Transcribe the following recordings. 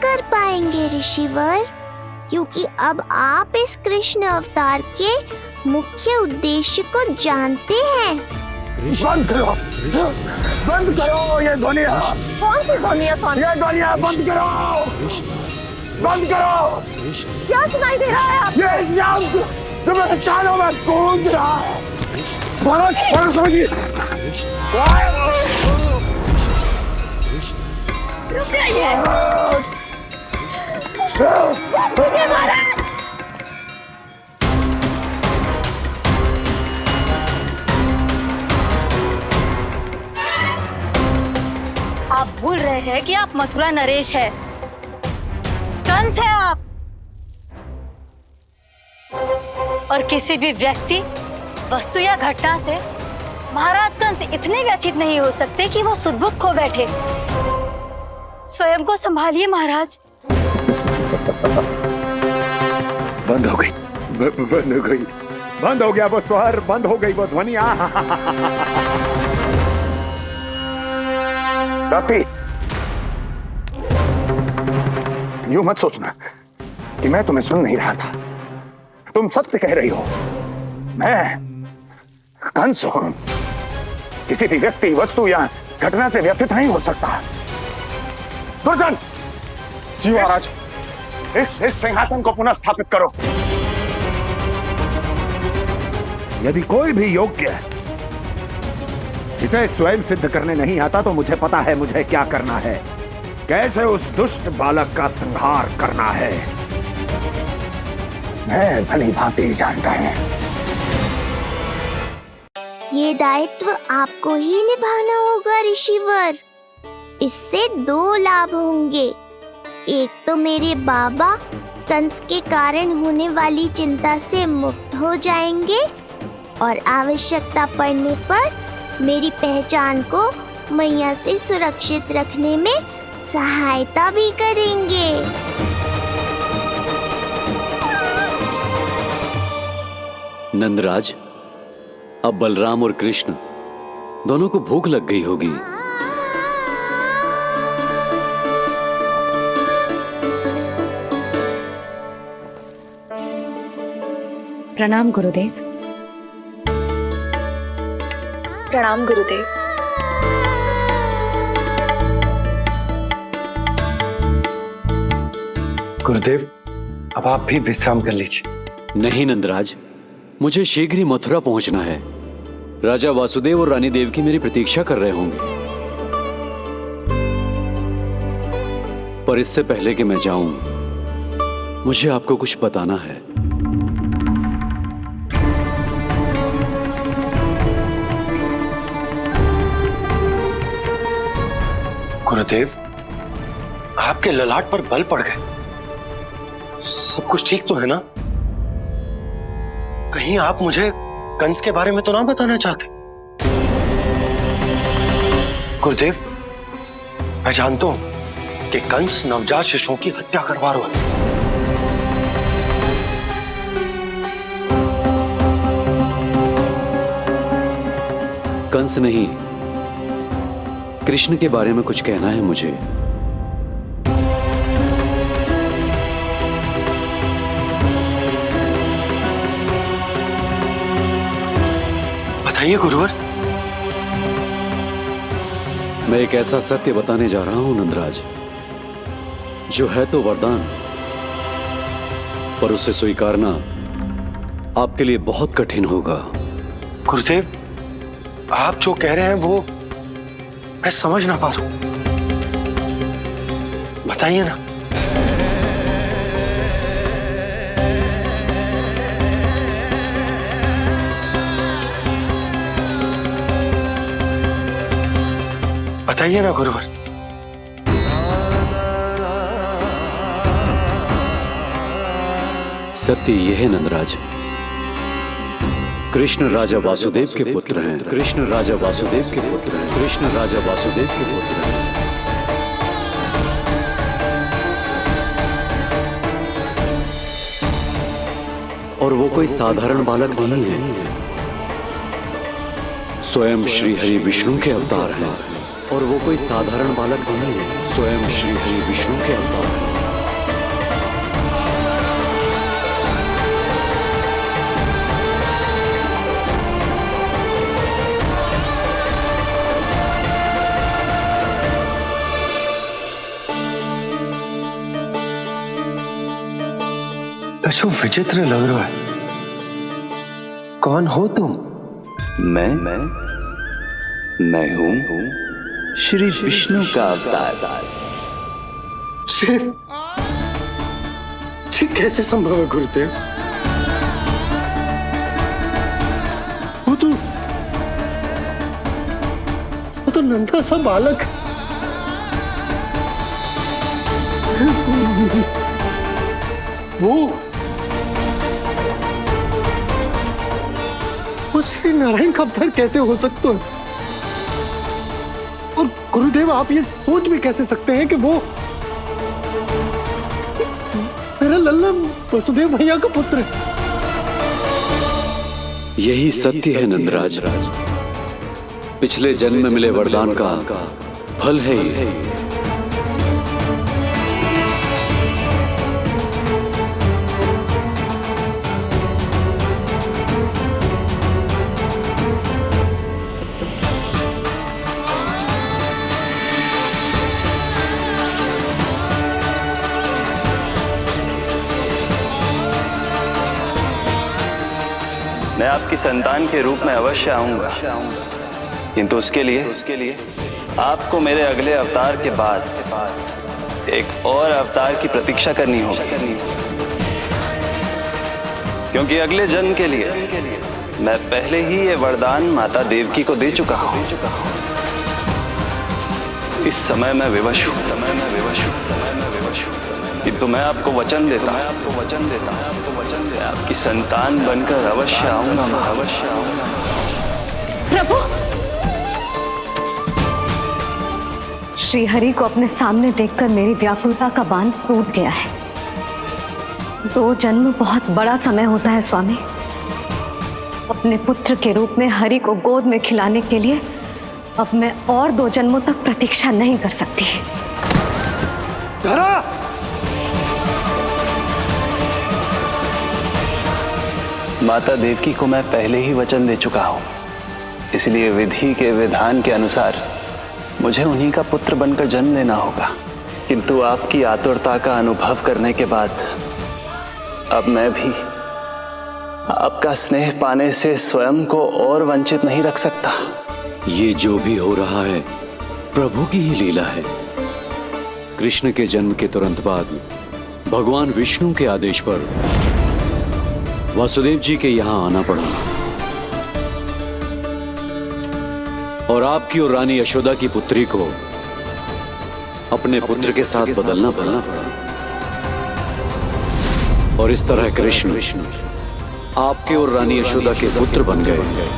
कर पाएंगे ऋषिवर, क्योंकि अब आप इस कृष्ण अवतार के मुख्य उद्देश्य को जानते हैं। बंद करो, बंद करो ये ध्वनियाँ। कौन सी ध्वनियाँ? ये ध्वनियाँ बंद करो, बंद करो। क्या सुनाई दे रहा है आप? ये शब्द तुम्हें कानों में गूंज रहा है। भरत समझिए। रुक जाइए। मुझे मारा। आप भूल रहे हैं कि आप मथुरा नरेश है, कंस है आप। और किसी भी व्यक्ति, वस्तु या घटना से महाराज कंस इतने व्यथित नहीं हो सकते कि वो सुदबुद्ध खो बैठे। स्वयं को संभालिए महाराज। बंद हो गई, बंद हो गई, बंद हो गया वो स्वर, बंद हो गई वो ध्वनियाँ। काफी। यूं मत सोचना कि मैं तुम्हें सुन नहीं रहा था। तुम सत्य कह रही हो। मैं कंस हूं। किसी भी व्यक्ति, वस्तु या घटना से व्यथित नहीं हो सकता। दुर्जन, जी महाराज, इस सिंहासन को पुनः स्थापित करो। यदि कोई भी योग्य इसे स्वयं सिद्ध करने नहीं आता तो मुझे पता है मुझे क्या करना है, कैसे उस दुष्ट बालक का संहार करना है। मैं भली भांति जानता हूं। ये दायित्व आपको ही निभाना होगा ऋषिवर। इससे 2 लाभ होंगे। एक तो मेरे बाबा कंस के कारण होने वाली चिंता से मुक्त हो जाएंगे और आवश्यकता पड़ने पर मेरी पहचान को मैया से सुरक्षित रखने में सहायता भी करेंगे। नंदराज, अब बलराम और कृष्ण दोनों को भूख लग गई होगी। प्रणाम गुरुदेव। प्रणाम गुरुदेव। गुरुदेव, अब आप भी विश्राम कर लीजिए। नहीं नंदराज, मुझे शीघ्र ही मथुरा पहुंचना है। राजा वासुदेव और रानी देवकी मेरी प्रतीक्षा कर रहे होंगे। पर इससे पहले कि मैं जाऊं, मुझे आपको कुछ बताना है। गुरुदेव, आपके ललाट पर बल पड़ गए। सब कुछ ठीक तो है ना? कहीं आप मुझे कंस के बारे में तो ना बताना चाहते? गुरुदेव, मैं जानता हूं कि कंस नवजात शिशुओं की हत्या करवा रहा है। कंस नहीं, कृष्ण के बारे में कुछ कहना है मुझे। बताइए गुरुवर। मैं एक ऐसा सत्य बताने जा रहा हूं नंदराज, जो है तो वरदान, पर उसे स्वीकारना आपके लिए बहुत कठिन होगा। गुरुदेव, आप जो कह रहे हैं वो मैं समझ ना पा रहा हूं। बताइए ना। बताइए ना गुरुवर। सत्य यह है नंदराज, कृष्ण राजा वासुदेव के पुत्र हैं। कृष्ण राजा वासुदेव के पुत्र हैं। कृष्ण राजा वासुदेव के पुत्र हैं। और वो कोई साधारण बालक नहीं है, स्वयं श्री हरि विष्णु के अवतार हैं। और वो कोई साधारण बालक नहीं है, स्वयं श्री हरि विष्णु के अवतार हैं। कशु विचित्र लग रहा है। कौन हो तुम? मैं हूं श्री विष्णु का अवतार। शिव, ये कैसे संभव है गुरुदेव? वो तो नन्हा सा बालक वो श्री नारायण का अवतार कैसे हो सकता है? और गुरुदेव, आप ये सोच भी कैसे सकते हैं कि वो मेरा लल्ला वसुदेव भैया का पुत्र है? यही सत्य है नंदराज। पिछले जन्म में मिले वरदान का फल है ये। मैं आपकी संतान के रूप में अवश्य आऊंगा, किंतु उसके लिए आपको मेरे अगले अवतार के बाद एक और अवतार की प्रतीक्षा करनी होगी, क्योंकि अगले जन्म के लिए मैं पहले ही ये वरदान माता देवकी को दे चुका हूं। इस समय मैं विवश हूं, किंतु मैं आपको वचन देता हूं, आपकी संतान बनकर अवश्य आऊंगा। प्रभु, श्री हरि को अपने सामने देखकर मेरी व्याकुलता का बांध टूट गया है। 2 जन्म बहुत बड़ा समय होता है स्वामी। अपने पुत्र के रूप में हरि को गोद में खिलाने के लिए अब मैं और 2 जन्मों तक प्रतीक्षा नहीं कर सकती। धरा! माता देवकी को मैं पहले ही वचन दे चुका हूं, इसलिए विधि के विधान के अनुसार मुझे उन्हीं का पुत्र बनकर जन्म लेना होगा। किंतु आपकी आतुरता का अनुभव करने के बाद अब मैं भी आपका स्नेह पाने से स्वयं को और वंचित नहीं रख सकता। ये जो भी हो रहा है प्रभु की ही लीला है। कृष्ण के जन्म के तुरंत बाद भगवान विष्णु के आदेश पर वासुदेव जी के यहां आना पड़ा और आपकी और रानी यशोदा की पुत्री को अपने पुत्र के साथ बदलना पड़ा और इस तरह कृष्ण आपके और रानी यशोदा के पुत्र बन गए।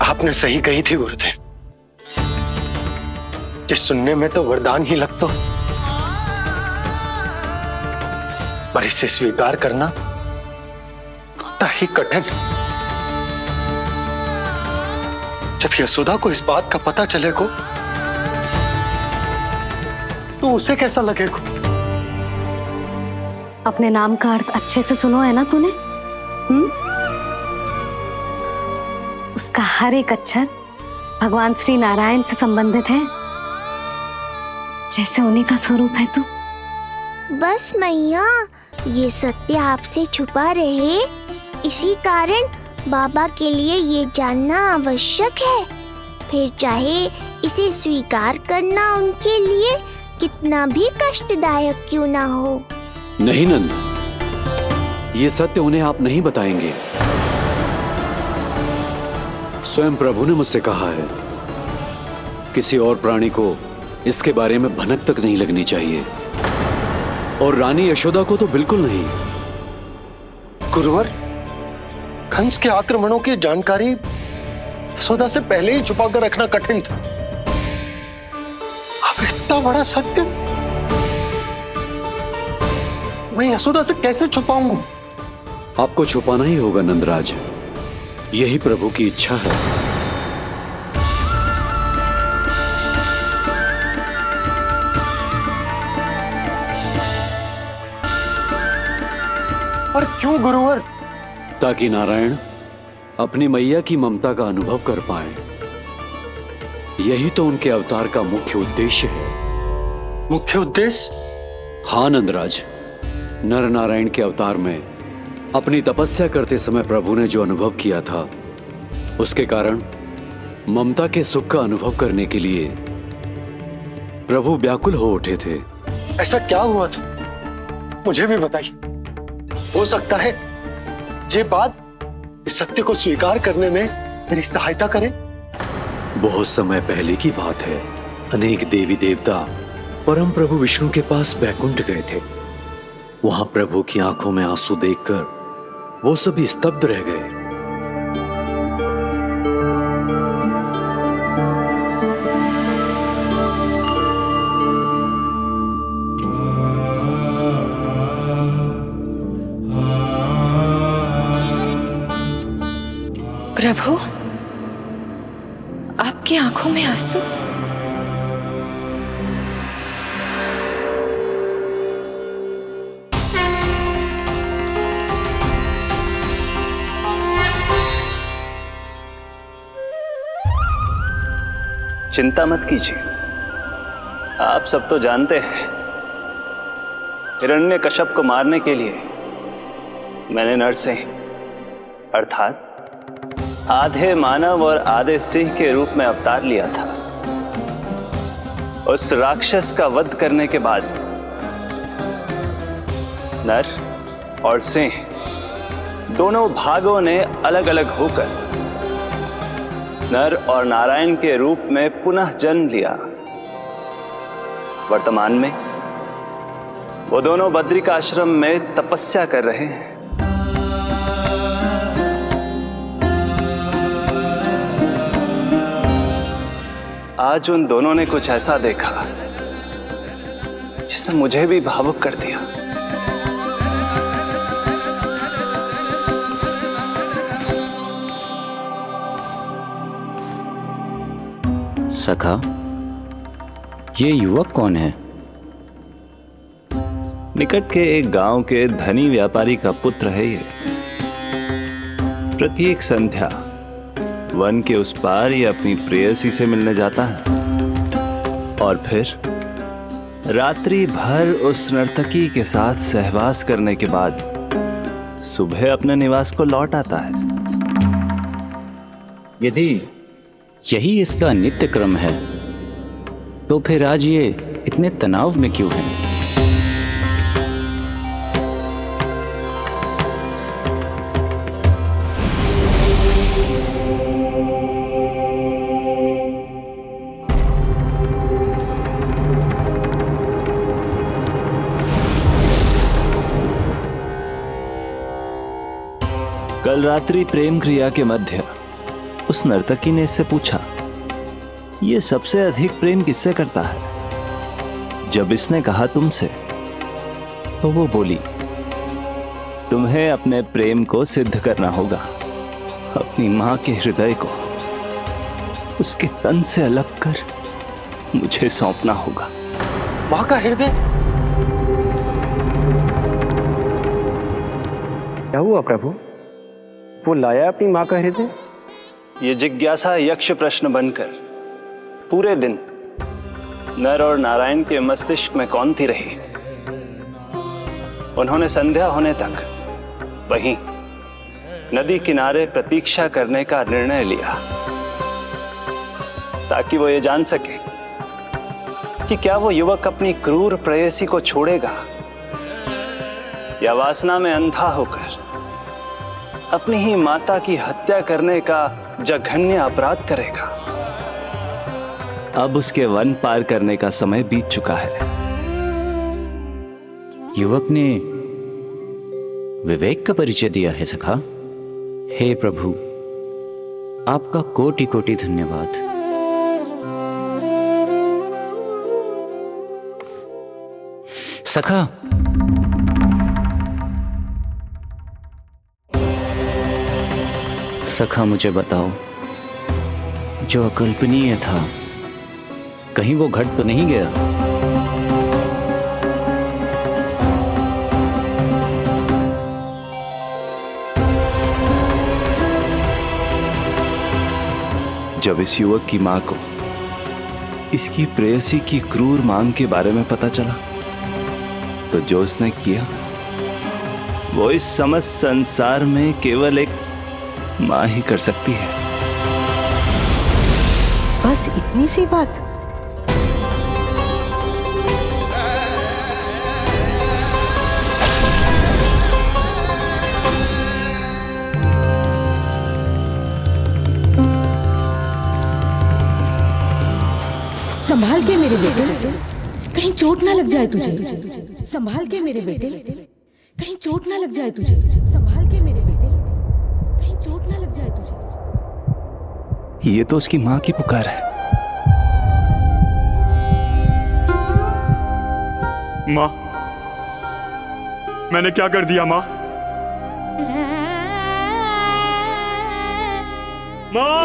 आपने सही कही थी गुरुदेव, कि सुनने में तो वरदान ही लगता, पर इसे स्वीकार करना होता ही कठिन। जब यशोदा को इस बात का पता चलेगा तो उसे कैसा लगेगा? अपने नाम का अर्थ अच्छे से सुनो है ना तूने? उसका हर एक अक्षर भगवान श्री नारायण से संबंधित है, जैसे उन्हीं का स्वरूप है तू। बस मैया, ये सत्य आपसे छुपा रहे, इसी कारण बाबा के लिए ये जानना आवश्यक है। फिर चाहे इसे स्वीकार करना उनके लिए कितना भी कष्टदायक क्यों ना हो। नहीं नंद, ये सत्य उन्हें आप नहीं बताएंगे। स्वयं प्रभु ने मुझसे कहा है किसी और प्राणी को इसके बारे में भनक तक नहीं लगनी चाहिए, और रानी यशोदा को तो बिल्कुल नहीं। गुरुवर, कंस के आक्रमणों की जानकारी यशोदा से पहले ही छुपा कर रखना कठिन था। अब इतना बड़ा सत्य मैं यशोदा से कैसे छुपाऊंगा? आपको छुपाना ही होगा नंदराज, यही प्रभु की इच्छा है। और क्यों गुरुवर? ताकि नारायण अपनी मैया की ममता का अनुभव कर पाए। यही तो उनके अवतार का मुख्य उद्देश्य है। मुख्य उद्देश्य? हाँ नंदराज, नर नारायण के अवतार में अपनी तपस्या करते समय प्रभु ने जो अनुभव किया था, उसके कारण ममता के सुख का अनुभव करने के लिए प्रभु व्याकुल हो उठे थे। ऐसा क्या हुआ था, मुझे भी बताइए। हो सकता है ये बात इस सत्य को स्वीकार करने में मेरी सहायता करे। बहुत समय पहले की बात है। अनेक देवी देवता परम प्रभु विष्णु के पास बैकुंठ गए थे। वहां प्रभु की आंखों में आंसू देखकर वो सभी स्तब्ध रह गए। प्रभु, आपकी आंखों में आंसू? चिंता मत कीजिए, आप सब तो जानते हैं हिरण्यकश्यप को मारने के लिए मैंने नरसिंह अर्थात आधे मानव और आधे सिंह के रूप में अवतार लिया था। उस राक्षस का वध करने के बाद नर और सिंह दोनों भागों ने अलग अलग होकर नर और नारायण के रूप में पुनः जन्म लिया। वर्तमान में वो दोनों बद्रिकाश्रम में तपस्या कर रहे हैं। आज उन दोनों ने कुछ ऐसा देखा जिसने मुझे भी भावुक कर दिया। सखा, ये युवक कौन है? निकट के एक गांव के धनी व्यापारी का पुत्र है ये। प्रत्येक संध्या वन के उस पार ये अपनी प्रेयसी से मिलने जाता है और फिर रात्रि भर उस नर्तकी के साथ सहवास करने के बाद सुबह अपने निवास को लौट आता है। यदि यही इसका नित्य क्रम है तो फिर आज ये इतने तनाव में क्यों है? कल रात्रि प्रेम क्रिया के मध्य उस नर्तकी ने इससे पूछा, ये सबसे अधिक प्रेम किससे करता है? जब इसने कहा तुमसे, तो वो बोली, तुम्हें अपने प्रेम को सिद्ध करना होगा। अपनी मां के हृदय को उसके तन से अलग कर मुझे सौंपना होगा। मां का हृदय? क्या हुआ प्रभु? वो लाया अपनी मां का हृदय? ये जिज्ञासा यक्ष प्रश्न बनकर पूरे दिन नर और नारायण के मस्तिष्क में कौंधती रही। उन्होंने संध्या होने तक वहीं नदी किनारे प्रतीक्षा करने का निर्णय लिया ताकि वो ये जान सके कि क्या वो युवक अपनी क्रूर प्रेयसी को छोड़ेगा या वासना में अंधा होकर अपनी ही माता की हत्या करने का जघन्य अपराध करेगा। अब उसके वन पार करने का समय बीत चुका है। युवक ने विवेक का परिचय दिया है सखा। हे प्रभु, आपका कोटि कोटि धन्यवाद। सखा, सखा मुझे बताओ, जो अकल्पनीय था कहीं वो घट तो नहीं गया? जब इस युवक की मां को इसकी प्रेयसी की क्रूर मांग के बारे में पता चला तो जो उसने किया वो इस समस्त संसार में केवल एक मां ही कर सकती है। बस इतनी सी बात? संभाल के मेरे बेटे, कहीं चोट ना लग जाए तुझे। संभाल के मेरे बेटे, कहीं चोट ना लग जाए तुझे। संभाल के मेरे बेटे, कहीं चोट ना लग जाए तुझे। ये तो उसकी मां की पुकार है। मां, मैंने क्या कर दिया मां? मां!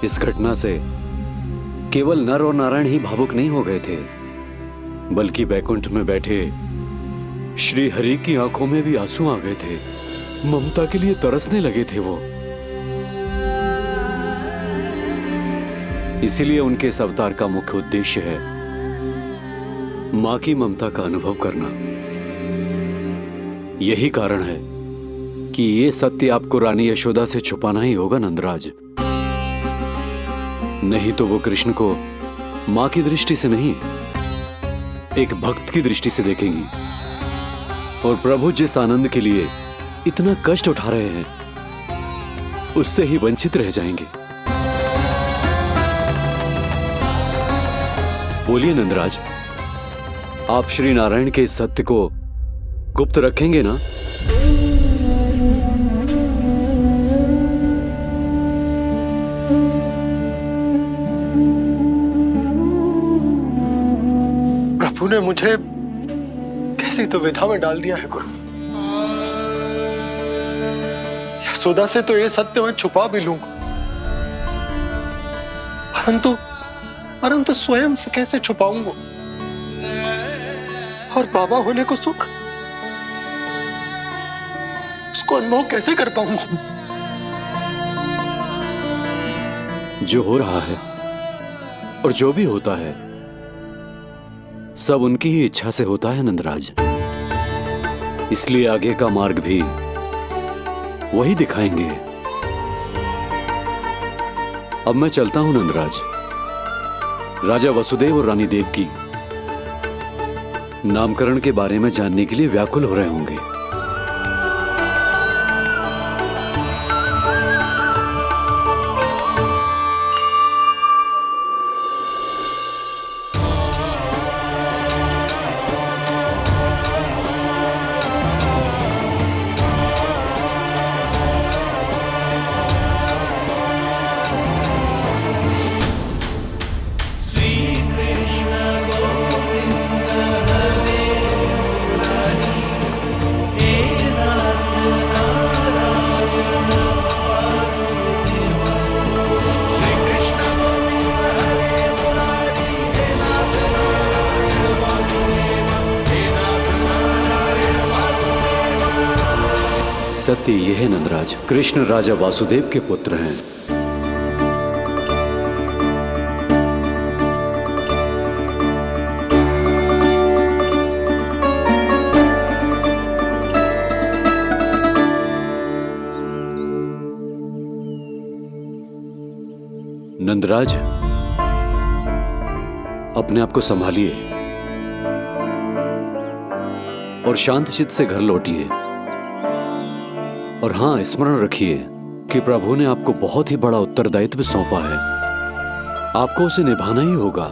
इस घटना से केवल नर और नारायण ही भावुक नहीं हो गए थे, बल्कि बैकुंठ में बैठे श्री हरि की आंखों में भी आंसू आ गए थे। ममता के लिए तरसने लगे थे वो। इसीलिए उनके इस अवतार का मुख्य उद्देश्य है मां की ममता का अनुभव करना। यही कारण है कि ये सत्य आपको रानी यशोदा से छुपाना ही होगा नंदराज। नहीं तो वो कृष्ण को मां की दृष्टि से नहीं, एक भक्त की दृष्टि से देखेंगी, और प्रभु जिस आनंद के लिए इतना कष्ट उठा रहे हैं उससे ही वंचित रह जाएंगे। बोलिए नंदराज, आप श्री नारायण के इस सत्य को गुप्त रखेंगे ना? प्रभु ने मुझे कैसी तो विधा में डाल दिया है गुरु। यशोदा से तो ये सत्य मैं छुपा भी लूंगा, परंतु स्वयं से कैसे छुपाऊंगा? और बाबा होने को सुख, उसको अनुभव कैसे कर पाऊंगा? जो हो रहा है और जो भी होता है सब उनकी ही इच्छा से होता है नंदराज। इसलिए आगे का मार्ग भी वही दिखाएंगे। अब मैं चलता हूं नंदराज। राजा वसुदेव और रानी देवकी नामकरण के बारे में जानने के लिए व्याकुल हो रहे होंगे। सत्य यह है नंदराज, कृष्ण राजा वासुदेव के पुत्र हैं। नंदराज, अपने आप को संभालिए और शांत चित्त से घर लौटिए। और हां, स्मरण रखिए कि प्रभु ने आपको बहुत ही बड़ा उत्तरदायित्व सौंपा है। आपको उसे निभाना ही होगा।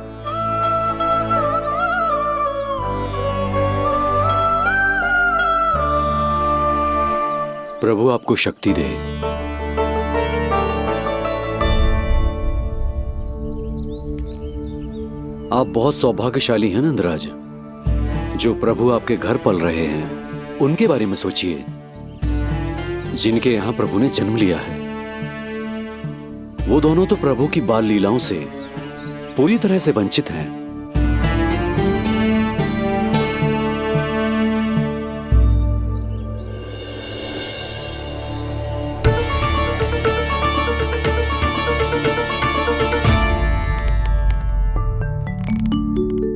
प्रभु आपको शक्ति दे। आप बहुत सौभाग्यशाली हैं नंदराज। जो प्रभु आपके घर पल रहे हैं उनके बारे में सोचिए, जिनके यहां प्रभु ने जन्म लिया है। वो दोनों तो प्रभु की बाल लीलाओं से पूरी तरह से वंचित हैं।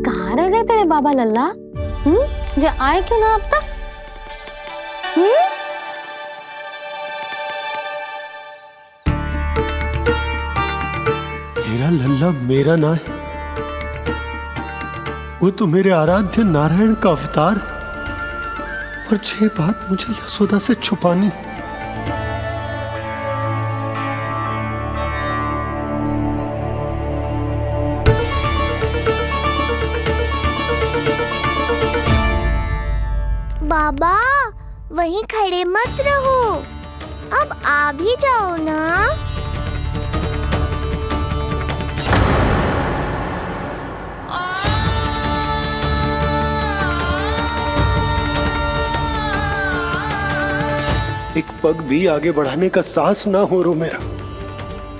कहाँ रह गए तेरे बाबा लल्ला? जो आए क्यों ना अब तक? मेरा लल्ला मेरा ना है, वो तो मेरे आराध्य नारायण का अवतार। और ये बात मुझे यशोदा से छुपानी। बाबा, वहीं खड़े मत रहो, अब आ भी जाओ ना। एक पग भी आगे बढ़ाने का साहस ना हो रो मेरा।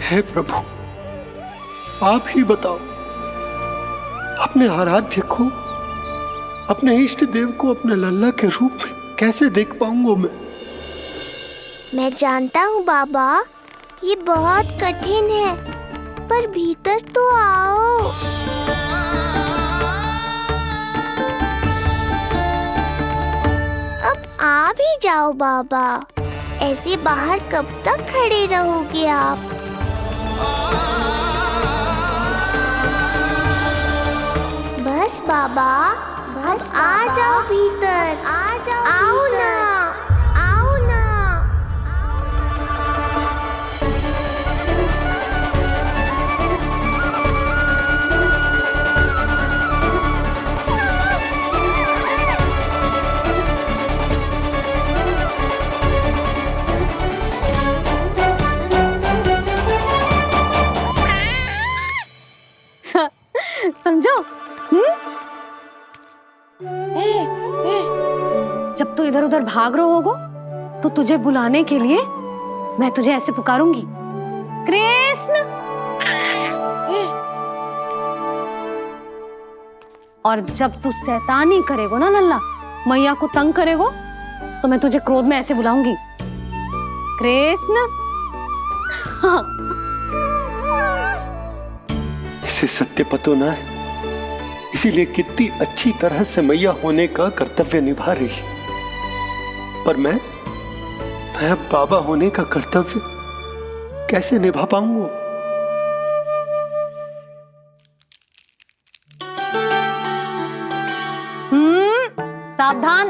हे प्रभु, आप ही बताओ, अपने आराध्य को, अपने इष्ट देव को अपने लल्ला के रूप में कैसे देख पाऊंगा मैं जानता हूँ बाबा, ये बहुत कठिन है, पर भीतर तो आओ। अब आ भी जाओ बाबा, ऐसे बाहर कब तक खड़े रहोगे आप? बस बाबा, बस आ जाओ भीतर, आ जाओ, आओ ना, आओ ना। समझो? जब तू इधर उधर भाग रहा होगा तो तुझे बुलाने के लिए मैं तुझे ऐसे पुकारूंगी, कृष्ण। और जब तू शैतानी करेगो ना लल्ला, मैया को तंग करेगो, तो मैं तुझे क्रोध में ऐसे बुलाऊंगी, कृष्ण। हाँ। इसे सत्य पतो ना है, इसीलिए कितनी अच्छी तरह से मैया होने का कर्तव्य निभा रही है। पर मैं अब बाबा होने का कर्तव्य कैसे निभा पाऊंगा? सावधान।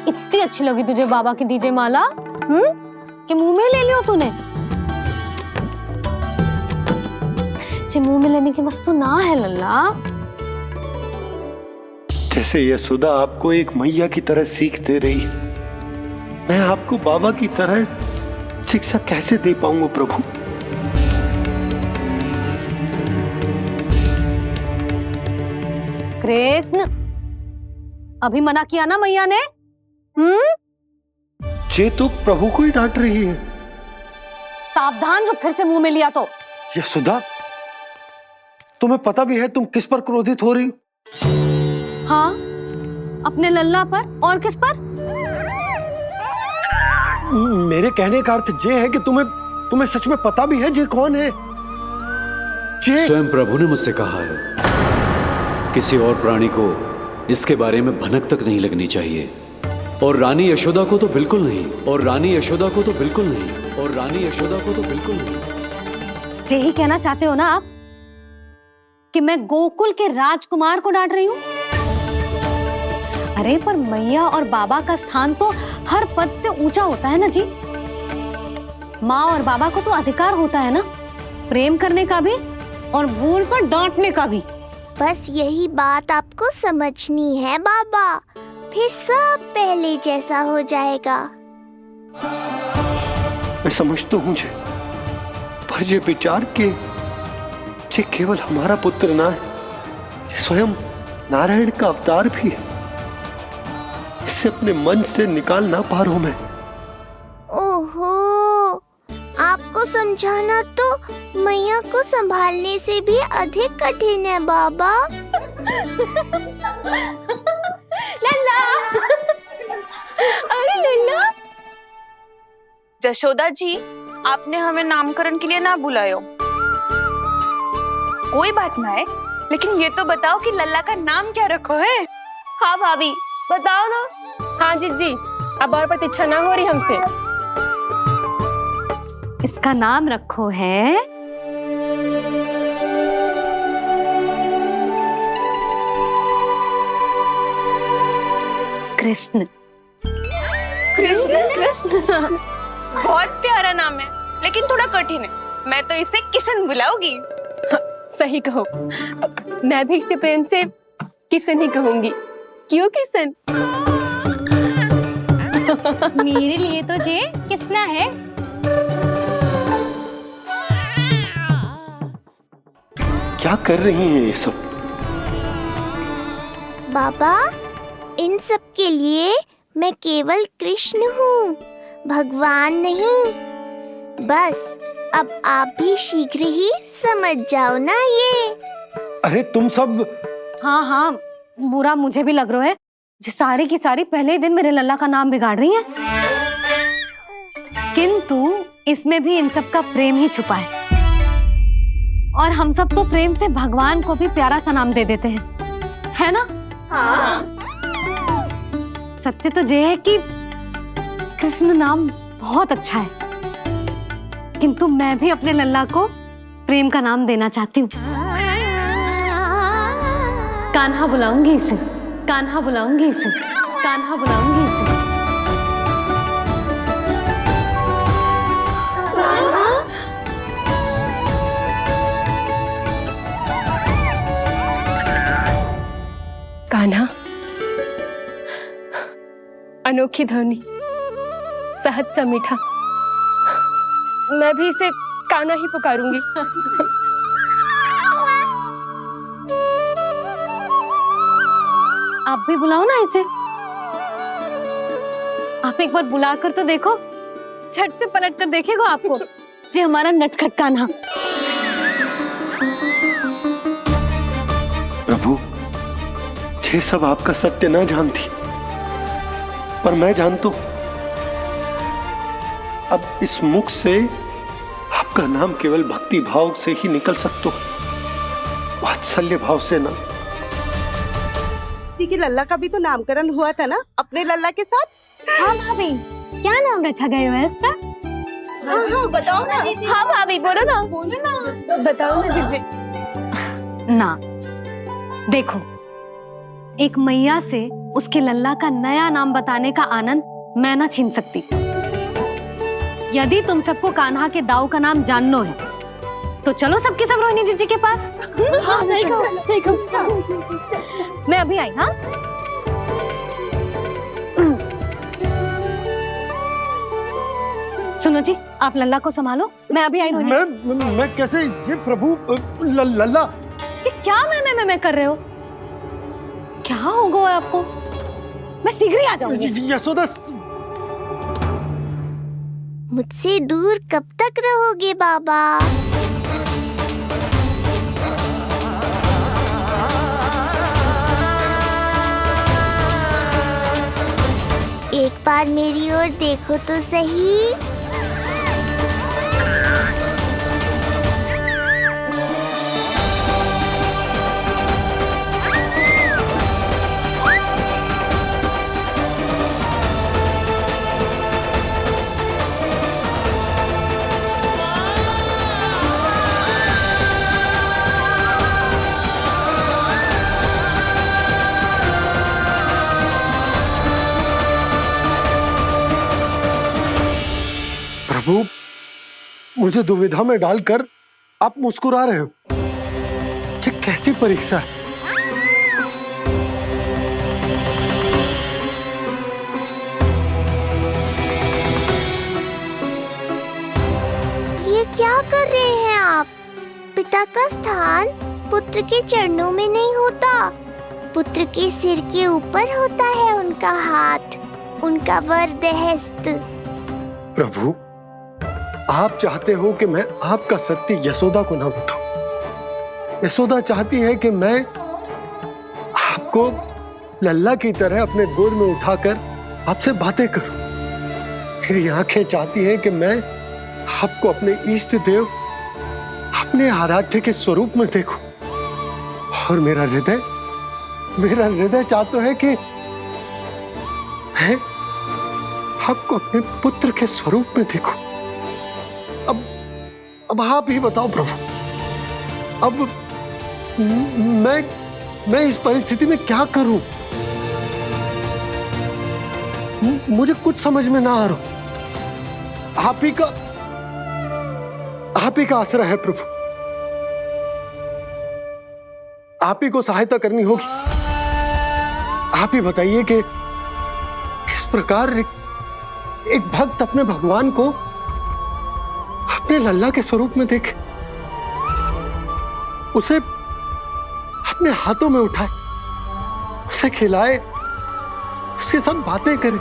इतनी अच्छी लगी तुझे बाबा की दीजे माला, कि मुंह में ले लियो तूने? मुंह में लेने की वस्तु ना है लल्ला। जैसे यशोदा आपको एक मैया की तरह सीख दे रही है, मैं आपको बाबा की तरह शिक्षा कैसे दे पाऊंगा प्रभु? कृष्ण, अभी मना किया ना मैया ने? ये तो प्रभु को ही डांट रही है। सावधान, जो फिर से मुंह में लिया तो। यशोदा, तुम्हें पता भी है तुम किस पर क्रोधित हो रही? हाँ, अपने लल्ला पर। और किस पर? मेरे कहने का अर्थ ये है कि तुम्हें सच में पता भी है ये कौन है? स्वयं प्रभु ने मुझसे कहा है, किसी और प्राणी को इसके बारे में भनक तक नहीं लगनी चाहिए। और रानी यशोदा को तो बिल्कुल नहीं, और रानी यशोदा को तो बिल्कुल नहीं, और रानी यशोदा को तो बिल्कुल नहीं। यही कहना चाहते हो ना आप कि मैं गोकुल के राजकुमार को डांट रही हूँ? अरे पर मैया और बाबा का स्थान तो हर पद से ऊंचा होता है ना जी। माँ और बाबा को तो अधिकार होता है ना प्रेम करने का भी और भूल पर डांटने का भी। बस यही बात आपको समझनी है बाबा, फिर सब पहले जैसा हो जाएगा। मैं समझता हूँ जे, पर ये विचार के जे केवल हमारा पुत्र ना है, ये स्वयं नारायण का अवतार भी है, इसे अपने मन से निकाल ना पा रहा हूं मैं। ओहो, आपको समझाना तो मैया को संभालने से भी अधिक कठिन है बाबा। लल्ला, अरे लल्ला। जशोदा जी, आपने हमें नामकरण के लिए ना बुलायो। कोई बात ना है, लेकिन ये तो बताओ कि लल्ला का नाम क्या रखो है? हाँ भाभी, बताओ ना। हाँ जीजी, अब और प्रतीक्षा ना हो रही हमसे। इसका नाम रखो है कृष्ण। कृष्ण? कृष्ण बहुत प्यारा नाम है, लेकिन थोड़ा कठिन है। मैं तो इसे किशन बुलाऊंगी। सही कहो, मैं भी इसे प्रेम से किशन ही कहूंगी। क्यों किशन? मेरे लिए तो जे किसना है। क्या कर रही हैं ये सब? बाबा, इन सब के लिए मैं केवल कृष्ण हूँ, भगवान नहीं। बस अब आप भी शीघ्र ही समझ जाओ ना ये। अरे तुम सब। हाँ हाँ, बुरा मुझे भी लग रहा है, जो सारी की सारी पहले ही दिन मेरे लल्ला का नाम बिगाड़ रही हैं। किंतु इसमें भी इन सब का प्रेम ही छुपा है, और हम सब तो प्रेम से भगवान को भी प्यारा सा नाम दे देते हैं, है ना? हाँ। सत्य तो ये है कि कृष्ण नाम बहुत अच्छा है, किंतु मैं भी अपने लल्ला को प्रेम का नाम देना चाहती हूँ। कान्हा बुलाऊंगी इसे, कान्हा बुलाऊंगी इसे, कान्हा बुलाऊंगी इसे। कान्हा, अनोखी ध्वनि, सहज सा मीठा, मैं भी इसे कान्हा ही पुकारूंगी। आप भी बुलाओ ना इसे। आप एक बार बुलाकर तो देखो, झट से पलट कर देखेगा आपको ये हमारा नटखट कान्हा। प्रभु, ये सब आपका सत्य ना जानती, पर मैं जानता हूं। अब इस मुख से आपका नाम केवल भक्ति भाव से ही निकल सकता, वात्सल्य भाव से ना। जी की लल्ला का भी तो नामकरण हुआ था ना अपने लल्ला के साथ। हाँ भाभी, क्या नाम रखा गया है इसका? हाँ, बताओ ना। हाँ भाभी, बोलो ना। बोलो ना, बताओ ना जीजी। ना, देखो, एक मैया से उसके लल्ला का नया नाम बताने का आनंद मैं ना छीन सकती। यदि तुम सबको कान्हा के दाऊ का नाम जानना है तो चलो सबके सब रोहिणी जीजी के पास। हाँ, सही कहो, सही कहो। मैं अभी आई। हाँ, सुनो जी, आप लल्ला को संभालो, मैं अभी आई। रोहिणी, मैं कैसे? ये प्रभु, लल्ला। जी क्या मैं कर रहे हो? क्या हो गया आपको? मैं शीघ्र ही आ जाऊंगी। यशोदा, मुझसे दूर कब तक रहोगे बाबा? एक बार मेरी ओर देखो तो सही। प्रभु, मुझे दुविधा में डालकर आप मुस्कुरा रहे हो। ये कैसी परीक्षा है? ये क्या कर रहे हैं आप? पिता का स्थान पुत्र के चरणों में नहीं होता, पुत्र के सिर के ऊपर होता है उनका हाथ, उनका वरदहस्त। प्रभु, आप चाहते हो कि मैं आपका सत्य यशोदा को न बताऊं। यशोदा चाहती है कि मैं आपको लल्ला की तरह अपने गोद में उठाकर आपसे बातें करूं। मेरी आंखें चाहती हैं कि मैं आपको अपने इष्ट देव, अपने आराध्य के स्वरूप में देखूं। और मेरा हृदय चाहता है कि मैं आपको अपने पुत्र के स्वरूप में देखूं। अब आप ही बताओ प्रभु, अब मैं इस परिस्थिति में क्या करूं? मुझे कुछ समझ में ना आ रहा। आप ही का आसरा है प्रभु। आप ही को सहायता करनी होगी। आप ही बताइए कि किस प्रकार एक भक्त अपने भगवान को अपने लल्ला के स्वरूप में देखे, उसे अपने हाथों में उठाए, उसे खिलाए, उसके साथ बातें करे,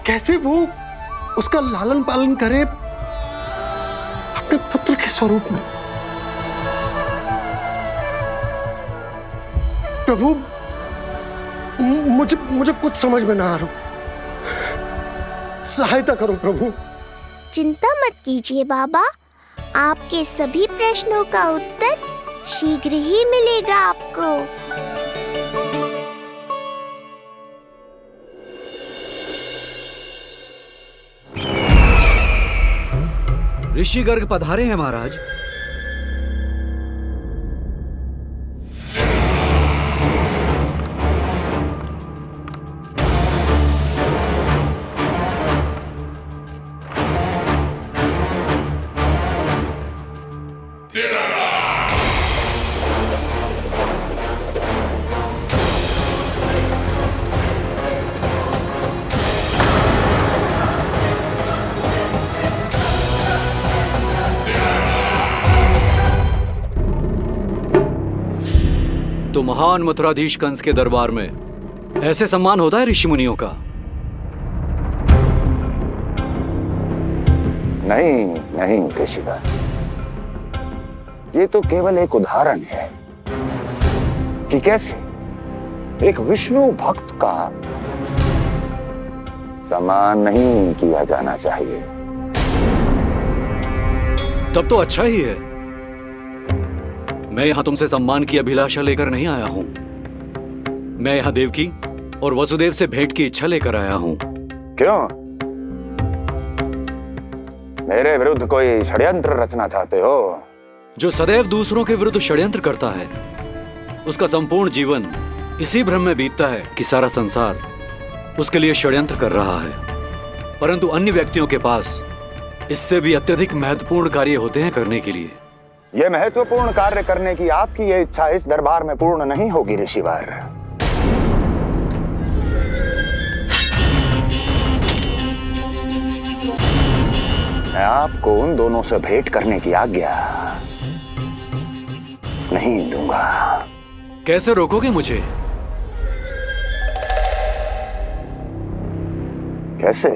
कैसे वो उसका लालन पालन करे अपने पुत्र के स्वरूप में। प्रभु, मुझे कुछ समझ में ना आ रहा। सहायता करो प्रभु। चिंता मत कीजिए बाबा, आपके सभी प्रश्नों का उत्तर शीघ्र ही मिलेगा आपको। ऋषि गर्ग पधारे हैं महाराज। तो महान मथुराधीश कंस के दरबार में ऐसे सम्मान होता है ऋषि मुनियों का? नहीं ऋषिवर, ये तो केवल एक उदाहरण है कि कैसे एक विष्णु भक्त का सम्मान नहीं किया जाना चाहिए। तब तो अच्छा ही है। मैं यहां तुमसे सम्मान की अभिलाषा लेकर नहीं आया हूं। मैं यहां देवकी और वसुदेव से भेंट की इच्छा लेकर आया हूं। क्यों? मेरे विरुद्ध कोई षड्यंत्र रचना चाहते हो? जो सदैव दूसरों के विरुद्ध षड्यंत्र करता है, उसका संपूर्ण जीवन इसी भ्रम में बीतता है कि सारा संसार उसके लिए षड्यंत्र कर रहा है। परंतु अन्य व्यक्तियों के पास इससे भी अत्यधिक महत्वपूर्ण कार्य होते हैं करने के लिए। यह महत्वपूर्ण कार्य करने की आपकी यह इच्छा इस दरबार में पूर्ण नहीं होगी ऋषिवर। मैं आपको उन दोनों से भेंट करने की आज्ञा नहीं दूंगा। कैसे रोकोगे मुझे? कैसे?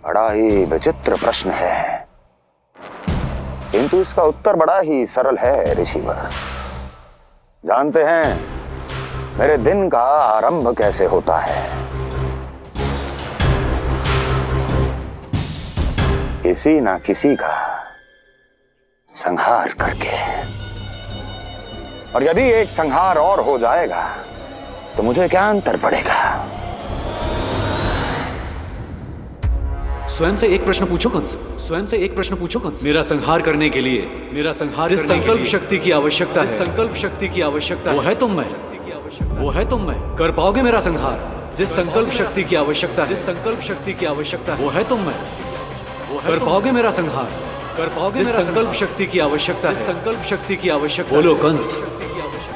बड़ा ही विचित्र प्रश्न है, किंतु इसका उत्तर बड़ा ही सरल है ऋषिवर। जानते हैं मेरे दिन का आरंभ कैसे होता है? किसी ना किसी का संहार करके। और यदि एक संहार और हो जाएगा तो मुझे क्या अंतर पड़ेगा? स्वयं से एक प्रश्न पूछो कंस। स्वयं से एक प्रश्न पूछो कंस। मेरा संहार करने के लिए, जिस संकल्प शक्ति की आवश्यकता है, वो है तुम में। कर पाओगे मेरा संहार? जिस संकल्प शक्ति की आवश्यकता है, जिस संकल्प शक्ति की आवश्यकता है, वो है तुम में। वो कर पाओगे मेरा संहार, कर पाओगे मेरा संकल्प शक्ति की आवश्यकता है, संकल्प शक्ति की आवश्यकता। बोलो कंस,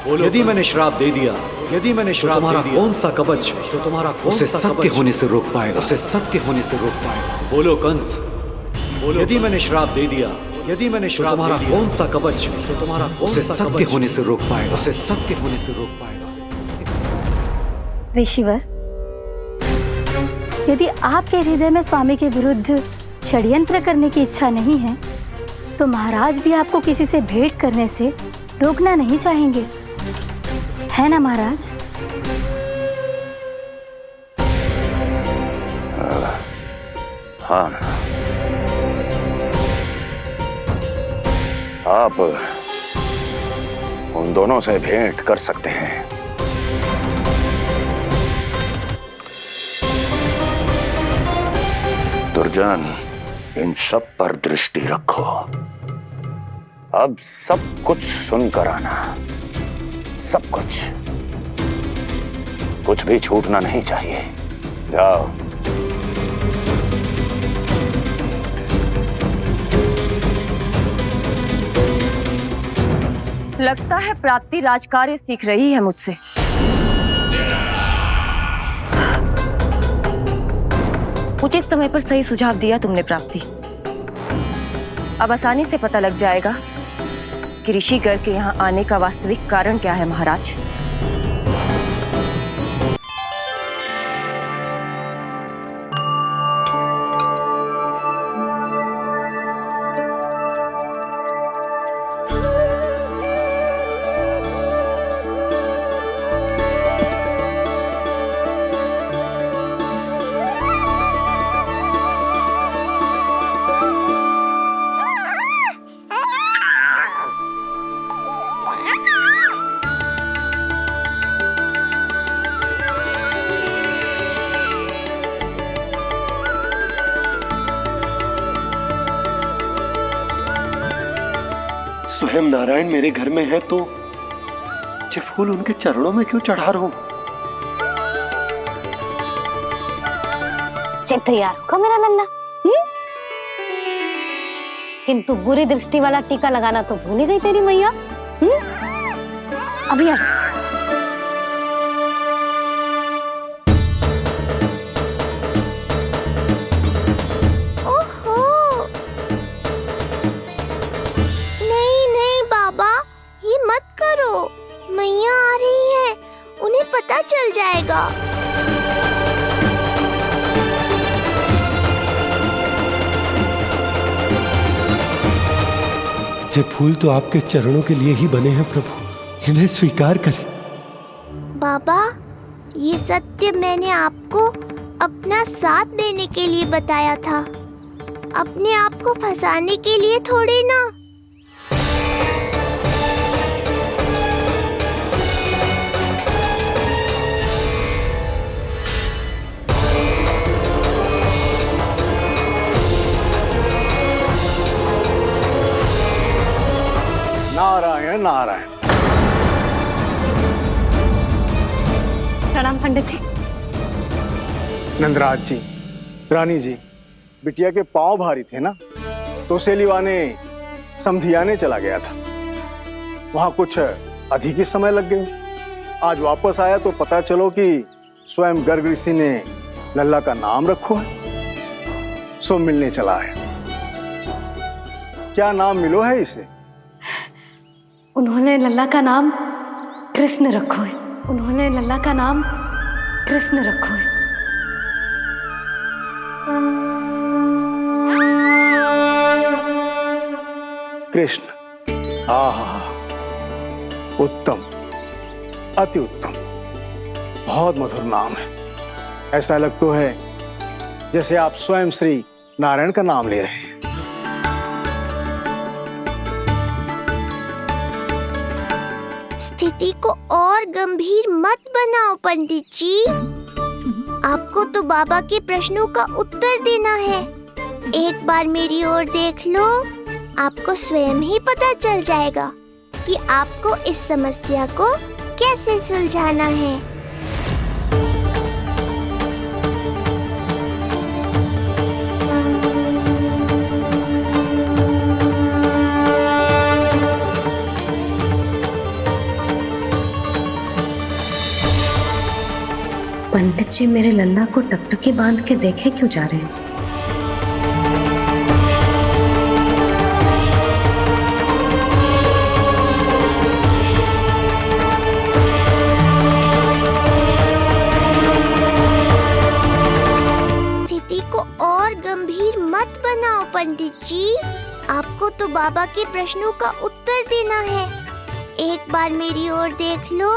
बोलो। यदि मैंने श्राप दे दिया, यदि मैंने श्राप दे दिया, कौन सा कवच तो तुम्हारा उसे सत्य होने से रोक पाएगा, उसे सत्य होने से रोक पाएगा। बोलो कंस, बोलो। यदि मैंने श्राप दे दिया, यदि मैंने श्राप तुम्हारा कौन सा कवच तो तुम्हारा उसे सत्य होने से रोक पाएगा, उसे सत्य होने से रोक पाएगा। ऋषिवर, यदि आपके हृदय में स्वामी के विरुद्ध षड्यंत्र करने की इच्छा नहीं है तो महाराज भी आपको किसी से भेंट करने से रोकना नहीं चाहेंगे, है ना महाराज? हाँ, आप उन दोनों से भेंट कर सकते हैं। दुर्जन, इन सब पर दृष्टि रखो। अब सब कुछ सुनकर आना, सब कुछ, कुछ भी छूटना नहीं चाहिए। जाओ। लगता है प्राप्ति राजकार्य सीख रही है मुझसे। उचित समय पर सही सुझाव दिया तुमने प्राप्ति। अब आसानी से पता लग जाएगा कि ऋषिगढ़ के यहाँ आने का वास्तविक कारण क्या है महाराज। स्वयं नारायण मेरे घर में है तो ये फूल उनके चरणों में क्यों चढ़ा रहा हूं? चेक तैयार होगा मेरा लल्ला। किंतु बुरी दृष्टि वाला टीका लगाना तो भूल ही गई तेरी मैया। अभी आ। मैया आ रही है, उन्हें पता चल जाएगा। ये फूल तो आपके चरणों के लिए ही बने हैं प्रभु, इन्हें स्वीकार करें। बाबा, ये सत्य मैंने आपको अपना साथ देने के लिए बताया था, अपने आप को फंसाने के लिए थोड़ी ना। नारायण नारायण। प्रणाम पंडित जी। नंदराज जी, रानी जी, बिटिया के पांव भारी थे ना, तो सेलिवाने समधियाने चला गया था, वहां कुछ अधिक ही समय लग गया। आज वापस आया तो पता चलो कि स्वयं गर्ग ऋषि ने लल्ला का नाम रखो है, सो मिलने चला है। क्या नाम मिलो है इसे? उन्होंने लल्ला का नाम कृष्ण रखो है। उन्होंने लल्ला का नाम कृष्ण रखो है। कृष्ण, आहा, उत्तम, अति उत्तम, बहुत मधुर नाम है। ऐसा लगता है जैसे आप स्वयं श्री नारायण का नाम ले रहे हैं। स्थिति को और गंभीर मत बनाओ पंडित जी। आपको तो बाबा के प्रश्नों का उत्तर देना है। एक बार मेरी ओर देख लो, आपको स्वयं ही पता चल जाएगा कि आपको इस समस्या को कैसे सुलझाना है। जी मेरे लल्ला को टकटकी बांध के देखे क्यों जा रहे हैं? स्थिति को और गंभीर मत बनाओ पंडित जी। आपको तो बाबा के प्रश्नों का उत्तर देना है। एक बार मेरी ओर देख लो,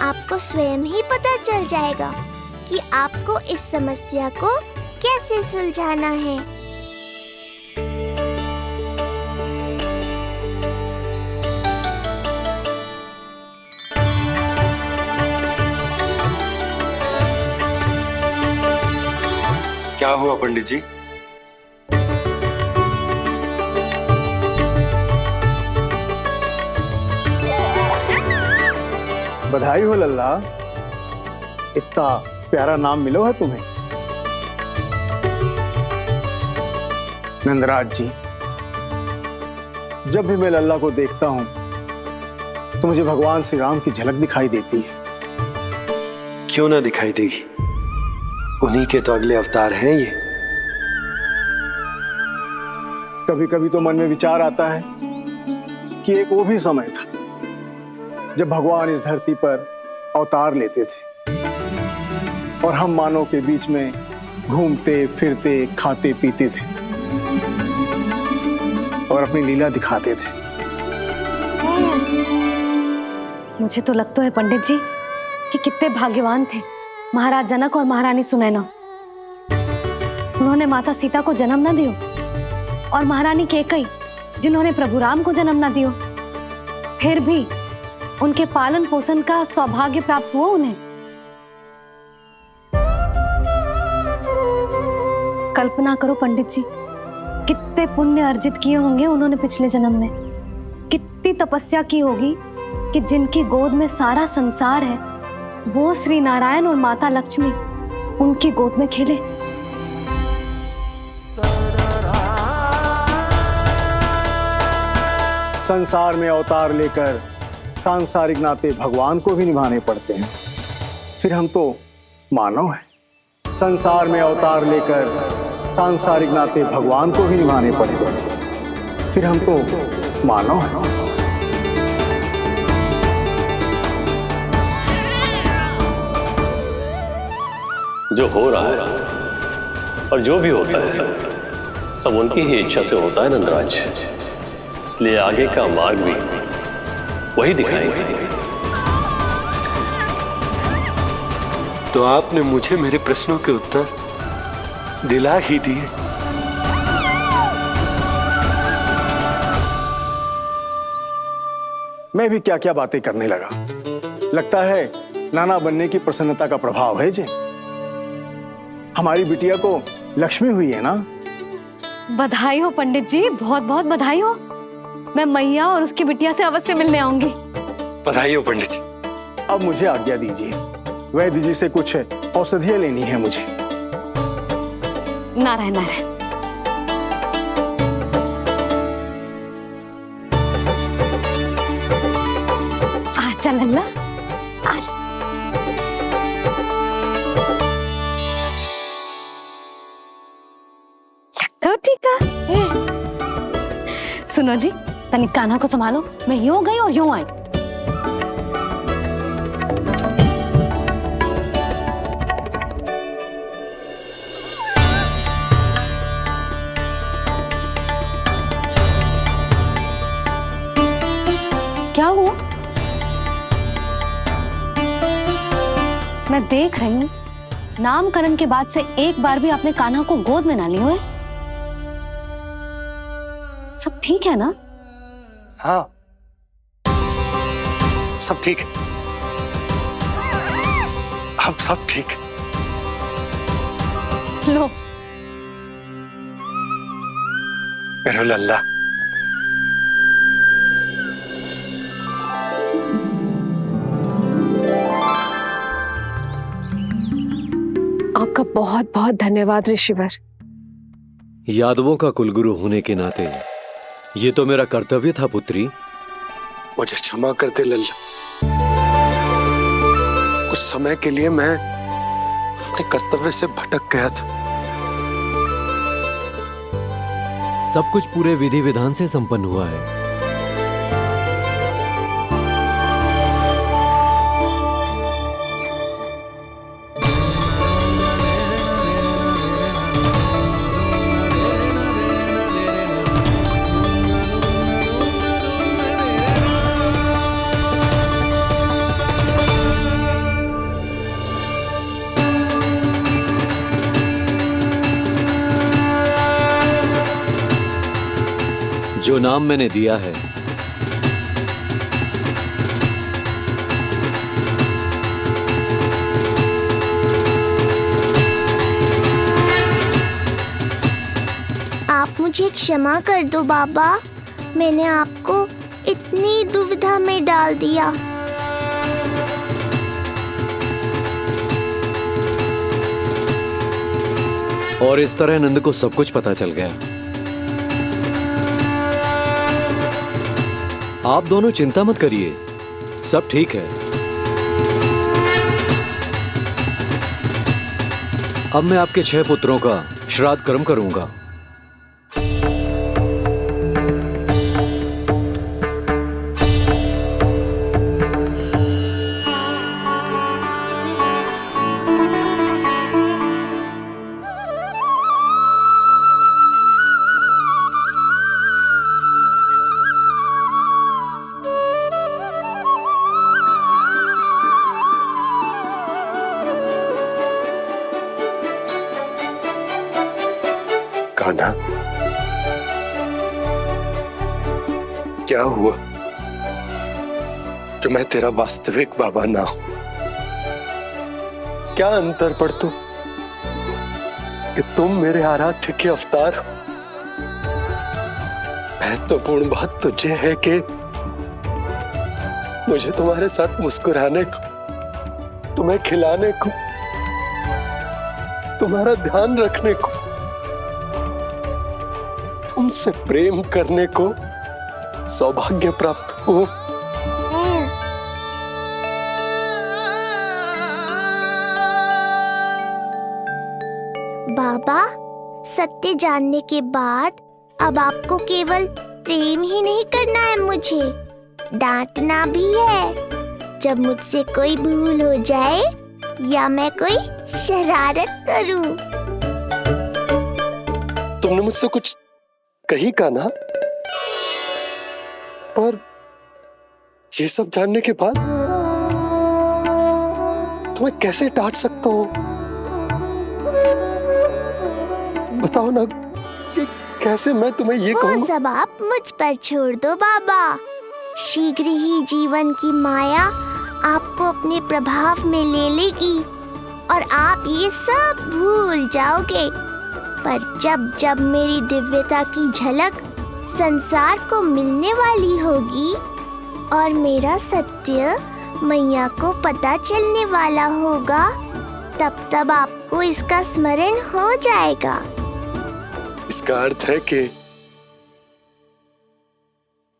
आपको स्वयं ही पता चल जाएगा कि आपको इस समस्या को कैसे सुलझाना है। क्या हुआ पंडित जी? बधाई हो लल्ला, इतना प्यारा नाम मिलो है तुम्हें। नंदराज जी, जब भी मैं लल्ला को देखता हूं तो मुझे भगवान श्री राम की झलक दिखाई देती है। क्यों ना दिखाई देगी, उन्हीं के तो अगले अवतार हैं ये। कभी कभी तो मन में विचार आता है कि एक वो भी समय था जब भगवान इस धरती पर अवतार लेते थे और हम मानव के बीच में घूमते फिरते खाते पीते थे और अपनी लीला दिखाते थे। मुझे तो लगता है पंडित जी कि कितने भाग्यवान थे महाराज जनक और महारानी सुनैना। उन्होंने माता सीता को जन्म न दियो और महारानी कैकई जिन्होंने प्रभु राम को जन्म न दियो, फिर भी उनके पालन पोषण का सौभाग्य प्राप्त हुआ उन्हें। कल्पना करो पंडित जी, कितने पुण्य अर्जित किए होंगे उन्होंने पिछले जन्म में। कितनी तपस्या की होगी कि जिनकी गोद में सारा संसार है वो श्री नारायण और माता लक्ष्मी उनकी गोद में खेले। संसार में अवतार लेकर सांसारिक नाते भगवान को भी निभाने पड़ते हैं, फिर हम तो मानव हैं। संसार में अवतार लेकर सांसारिक नाते भगवान को भी निभाने पड़ते हैं, फिर हम तो मानव हैं। जो हो रहा है और जो भी होता है सब उनकी ही इच्छा से होता है नंदराज, इसलिए आगे का मार्ग भी वही दिखाएंगे। तो आपने मुझे मेरे प्रश्नों के उत्तर दिला ही दिए। मैं भी क्या क्या बातें करने लगा। लगता है नाना बनने की प्रसन्नता का प्रभाव है जे। हमारी बिटिया को लक्ष्मी हुई है ना। बधाई हो पंडित जी, बहुत बहुत बधाई हो। मैं मैया और उसकी बिटिया से अवश्य मिलने आऊंगी। बधाई हो पंडित जी। अब मुझे आज्ञा दीजिए, वैद्य जी से कुछ औषधियां लेनी है मुझे। नारायण नारायण। आजा लल्ला, आजा। ठीक है। सुनो जी, तनिक कान्हा को संभालो, मैं यूं गई और यूं आई। क्या हुआ? मैं देख रही हूँ नामकरण के बाद से एक बार भी आपने कान्हा को गोद में ना लिया है। सब ठीक है ना? हाँ, सब ठीक है। अब सब ठीक। लो मेरा लल्ला। आपका बहुत बहुत धन्यवाद ऋषिवर। यादवों का कुलगुरु होने के नाते ये तो मेरा कर्तव्य था पुत्री। मुझे क्षमा कर दे लल्ला। कुछ समय के लिए मैं अपने कर्तव्य से भटक गया था। सब कुछ पूरे विधि विधान से संपन्न हुआ है। जो नाम मैंने दिया है, आप मुझे क्षमा कर दो बाबा, मैंने आपको इतनी दुविधा में डाल दिया। और इस तरह नंद को सब कुछ पता चल गया। आप दोनों चिंता मत करिए, सब ठीक है। अब मैं आपके 6 पुत्रों का श्राद्ध कर्म करूंगा। कान्हा, क्या हुआ जो मैं तेरा वास्तविक बाबा ना हूं? क्या अंतर पड़ तू कि तुम मेरे आराध्य के अवतार हो? महत्वपूर्ण बात तुझे है कि मुझे तुम्हारे साथ मुस्कुराने को, तुम्हें खिलाने को, तुम्हारा ध्यान रखने को, तुमसे प्रेम करने को सौभाग्य प्राप्त हो। बाबा, सत्य जानने के बाद अब आपको केवल प्रेम ही नहीं करना है, मुझे डांटना भी है जब मुझसे कोई भूल हो जाए या मैं कोई शरारत करूं। तुमने मुझसे कुछ कही कान्हा, पर ये सब जानने के बाद तुम्हें कैसे डांट सकता हूं? बताओ ना कि कैसे मैं तुम्हें ये कहूं? सब आप मुझ पर छोड़ दो बाबा, शीघ्र ही जीवन की माया आपको अपने प्रभाव में ले लेगी और आप ये सब भूल जाओगे। पर जब जब मेरी दिव्यता की झलक संसार को मिलने वाली होगी और मेरा सत्य मैया को पता चलने वाला होगा, तब तब आपको इसका स्मरण हो जाएगा। इसका अर्थ है कि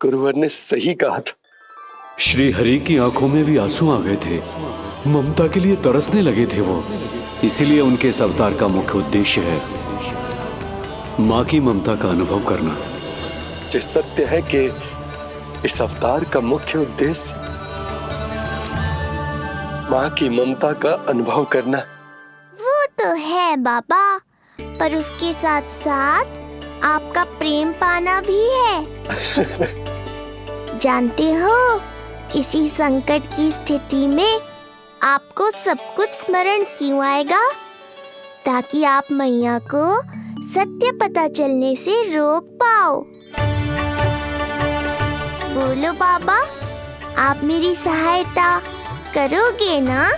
गुरुवर ने सही कहा था। श्री हरि की आंखों में भी आंसू आ गए थे, ममता के लिए तरसने लगे थे वो। इसीलिए उनके इस अवतार का मुख्य उद्देश्य है माँ की ममता का अनुभव करना। जो सत्य है कि इस अवतार का मुख्य उद्देश्य माँ की ममता का अनुभव करना। वो तो है बाबा, पर उसके साथ साथ आपका प्रेम पाना भी है। जानते हो, किसी संकट की स्थिति में आपको सब कुछ स्मरण क्यों आएगा? ताकि आप मैया को सत्य पता चलने से रोक पाओ। बोलो बाबा, आप मेरी सहायता करोगे ना?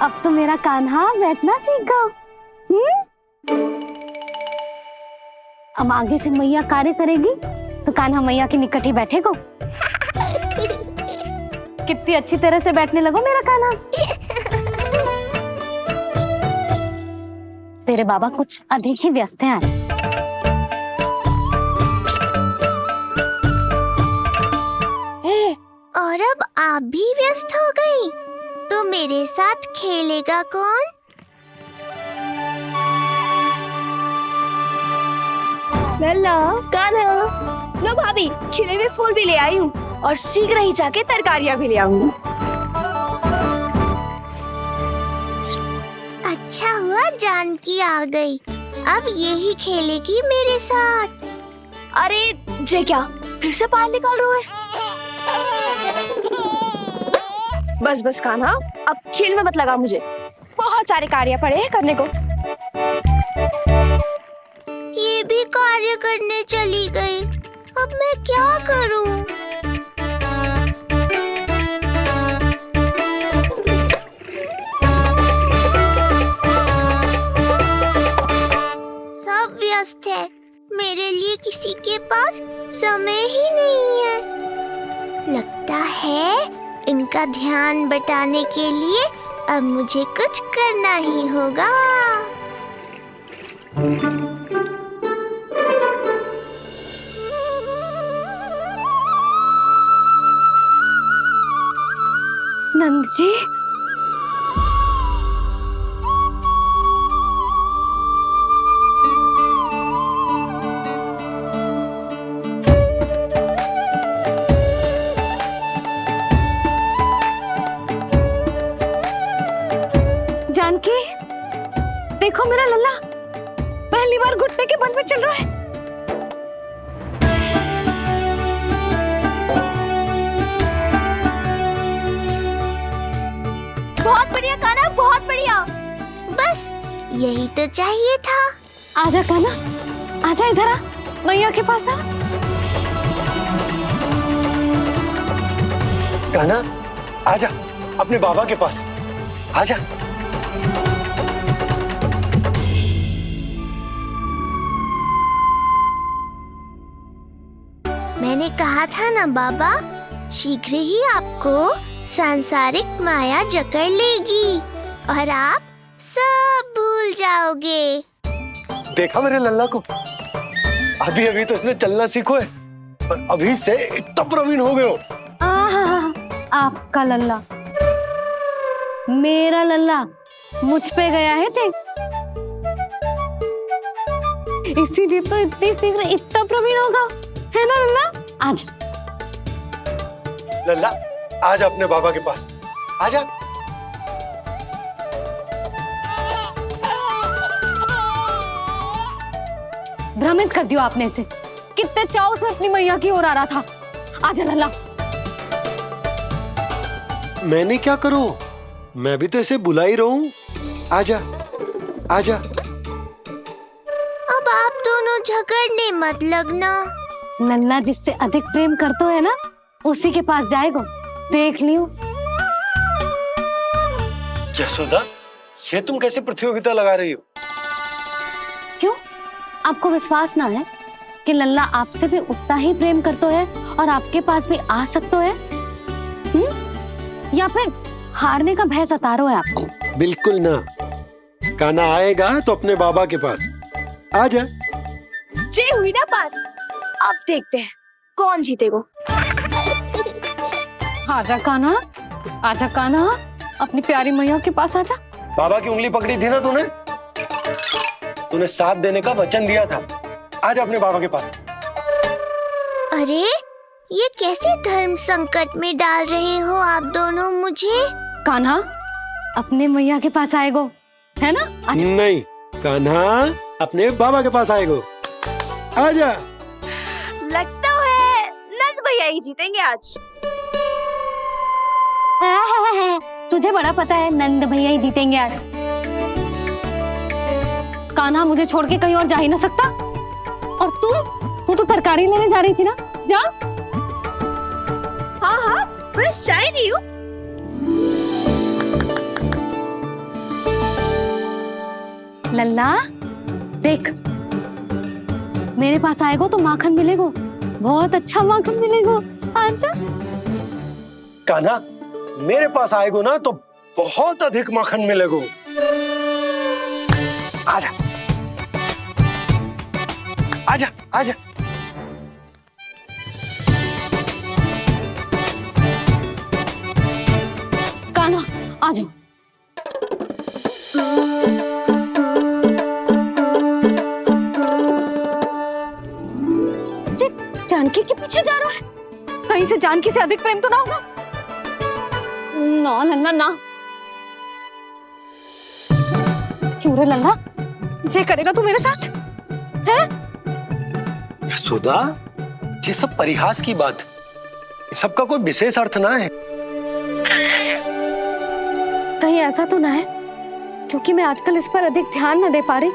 अब तो मेरा कान्हा बैठना सीख गया। अब आगे से मैया कार्य करेगी तो कान्हा मैया के निकट ही बैठेगा। कितनी अच्छी तरह से बैठने लगो मेरा कान्हा। तेरे बाबा कुछ अधिक ही व्यस्त हैं आज। और अब आप भी व्यस्त हो गई, तो मेरे साथ खेलेगा कौन? लल्ला, कान्हा, लो भाभी, खिले हुए फूल भी ले आई हूँ और शीघ्र ही जाके तरकारियाँ भी ले आऊंगी। अच्छा हुआ जानकी आ गई, अब यही खेलेगी मेरे साथ। अरे जे क्या, फिर से पानी निकाल रहे हो? बस बस कान्हा, अब खेल में मत लगा मुझे, बहुत सारे कार्य पड़े हैं करने को। ये भी कार्य करने चली गई, अब मैं क्या करूं? सब व्यस्त है, मेरे लिए किसी के पास समय ही नहीं है। लगता है इनका ध्यान बटाने के लिए अब मुझे कुछ करना ही होगा। नंद जी, जानकी, देखो मेरा लल्ला पहली बार घुटने के बल पे चल रहा है। बहुत बढ़िया कान्हा, बहुत बढ़िया। बस यही तो चाहिए था। आजा कान्हा, आजा इधर आ, मैया के पास आ। कान्हा, आजा अपने बाबा के पास, आजा। मैंने कहा था ना बाबा, शीघ्र ही आपको सांसारिक माया जकड़ लेगी और आप सब भूल जाओगे। देखा मेरे लल्ला को, अभी अभी तो इसने चलना सीखो है, पर अभी से इतना प्रवीण हो गए हो। आपका लल्ला, मेरा लल्ला मुझ पे गया है जी, इसीलिए तो इतनी शीघ्र इतना प्रवीण होगा, है ना लल्ला? आजा लल्ला, आजा अपने बाबा के पास, आजा। भ्रमित कर दियो आपने इसे, कितने चाव से अपनी मैया की ओर आ रहा था। आजा लल्ला। मैंने क्या करूं, मैं भी तो इसे बुला ही रहा हूं। आजा, आजा। अब आप दोनों झगड़ने मत लगना। लल्ला जिससे अधिक प्रेम करते है ना, उसी के पास जाएगा, देख लियो। यशोदा, ये तुम कैसे प्रतियोगिता लगा रही हो? क्यों, आपको विश्वास ना है कि लल्ला आपसे भी उतना ही प्रेम करता है और आपके पास भी आ सकता है? या फिर हारने का भय सता रहा है आपको? बिल्कुल ना, कान्हा आएगा तो अपने बाबा के पास, आजा। जे हुई ना बात, अब देखते हैं कौन जीतेगा। आजा कान्हा, आजा कान्हा, अपनी प्यारी मैया के पास आजा। बाबा की उंगली पकड़ी थी ना तूने साथ देने का वचन दिया था, आजा अपने बाबा के पास। अरे ये कैसे धर्म संकट में डाल रहे हो आप दोनों मुझे? कान्हा अपने मैया के पास आएगो, है ना? आजा। नहीं, कान्हा अपने बाबा के पास आएगो, आजा। लगता है नंद भैया ही जीतेंगे आज। तुझे बड़ा पता है नंद भैया ही जीतेंगे आज। कान्हा मुझे छोड़ के कहीं और जा ही ना सकता। और तू तो तरकारी लेने जा रही थी ना, जा। हाँ हाँ, बस जा ही रही हूँ। लल्ला देख, मेरे पास आएगो तो माखन मिलेगो, बहुत अच्छा माखन मिलेगो। आजा। कान्हा, मेरे पास आएगो ना तो बहुत अधिक माखन मिलेगो। आजा आजा आजा। कान्हा आ जाओ। जानकी के पीछे जा रहा है, कहीं से जानकी से अधिक प्रेम तो ना होगा? ना लल्ला ना। क्यों रे लल्ला, जे करेगा तू मेरे साथ है? सुधा, ये सब परिहास की बात, सबका कोई विशेष अर्थ ना है। कहीं ऐसा तो ना है क्योंकि मैं आजकल इस पर अधिक ध्यान न दे पा रही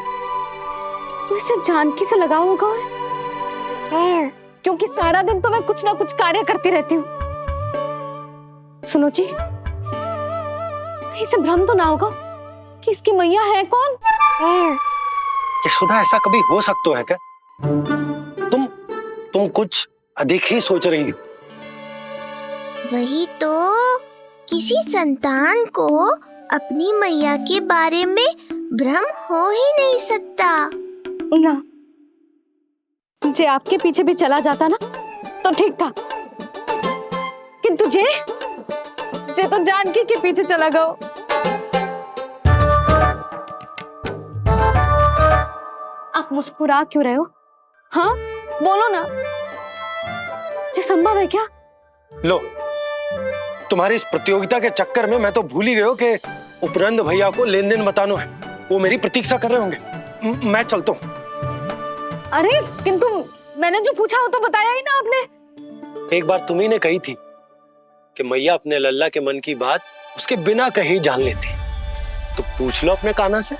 तो इसे जानकी से लगाव होगा है? क्योंकि सारा दिन तो मैं कुछ ना कुछ कार्य करती रहती हूँ। सुनो जी, इसे भ्रम तो ना होगा कि इसकी मैया है कौन? क्या सुधा, ऐसा कभी हो सकता है क्या? तुम कुछ अधिक ही सोच रही हो। वही तो, किसी संतान को अपनी मैया के बारे में भ्रम हो ही नहीं सकता ना। जे आपके पीछे भी चला जाता ना तो ठीक था, किंतु जे तो जानकी के पीछे चला गया। आप मुस्कुरा क्यों रहे हो? हाँ बोलो ना, जे संभव है क्या? लो, तुम्हारी इस प्रतियोगिता के चक्कर में मैं तो भूल ही गया कि उपनंद भैया को लेन देन बताना है। वो मेरी प्रतीक्षा कर रहे होंगे। मैं चलता हूँ। अरे किंतु मैंने जो पूछा वो तो बताया ही ना आपने। एक बार तुम्ही ने कही थी कि मैया अपने लल्ला के मन की बात उसके बिना कहे जान लेती, तो पूछ लो अपने कान्हा से।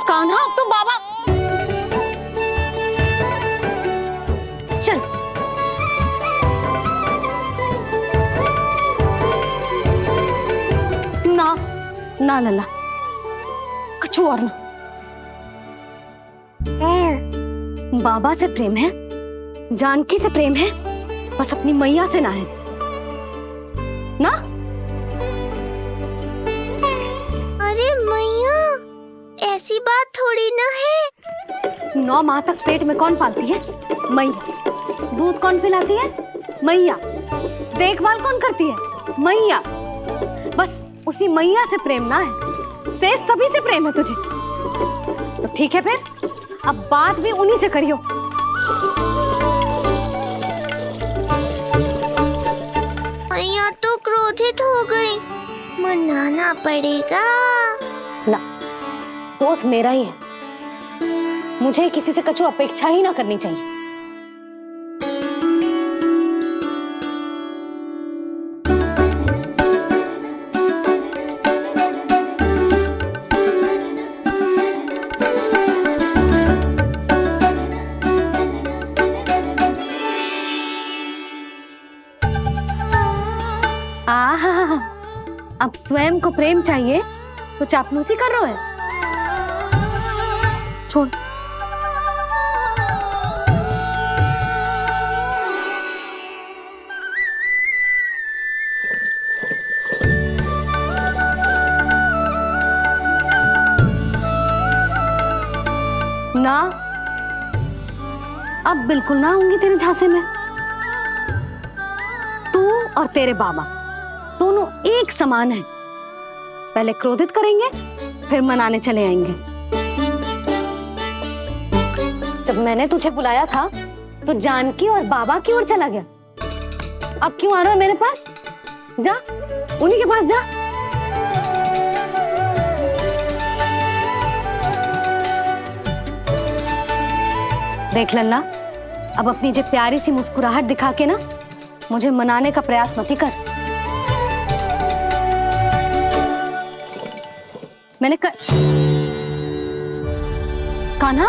कान्हा अब तो बाबा चल। ना लल्ला, कुछ और ना। बाबा से प्रेम है, जानकी से प्रेम है, बस अपनी मैया से ना है ना। अरे मैया, ऐसी बात थोड़ी ना है। 9 माह तक पेट में कौन पालती है? मैया। दूध कौन पिलाती है? मैया। देखभाल कौन करती है? मैया। बस उसी मैया से प्रेम ना है, से सभी से प्रेम है तुझे। तो ठीक है फिर, अब बात भी उन्हीं से करियो। मैया तो क्रोधित हो गई, मनाना पड़ेगा ना। दोस्त मेरा ही है, मुझे किसी से कछु अपेक्षा ही ना करनी चाहिए। अब स्वयं को प्रेम चाहिए तो चापलूसी कर रहे हो? छोड़। ना, अब बिल्कुल ना आऊंगी तेरे झांसे में। तू और तेरे बाबा दोनों एक समान हैं। पहले क्रोधित करेंगे, फिर मनाने चले आएंगे। जब मैंने तुझे बुलाया था तो जानकी और बाबा की ओर चला गया। अब क्यों आ रहा है मेरे पास? जा, उन्हीं के पास जा। देख लल्ला, अब अपनी जे प्यारी सी मुस्कुराहट दिखा के ना मुझे मनाने का प्रयास मत ही कर। मैंने कान्हा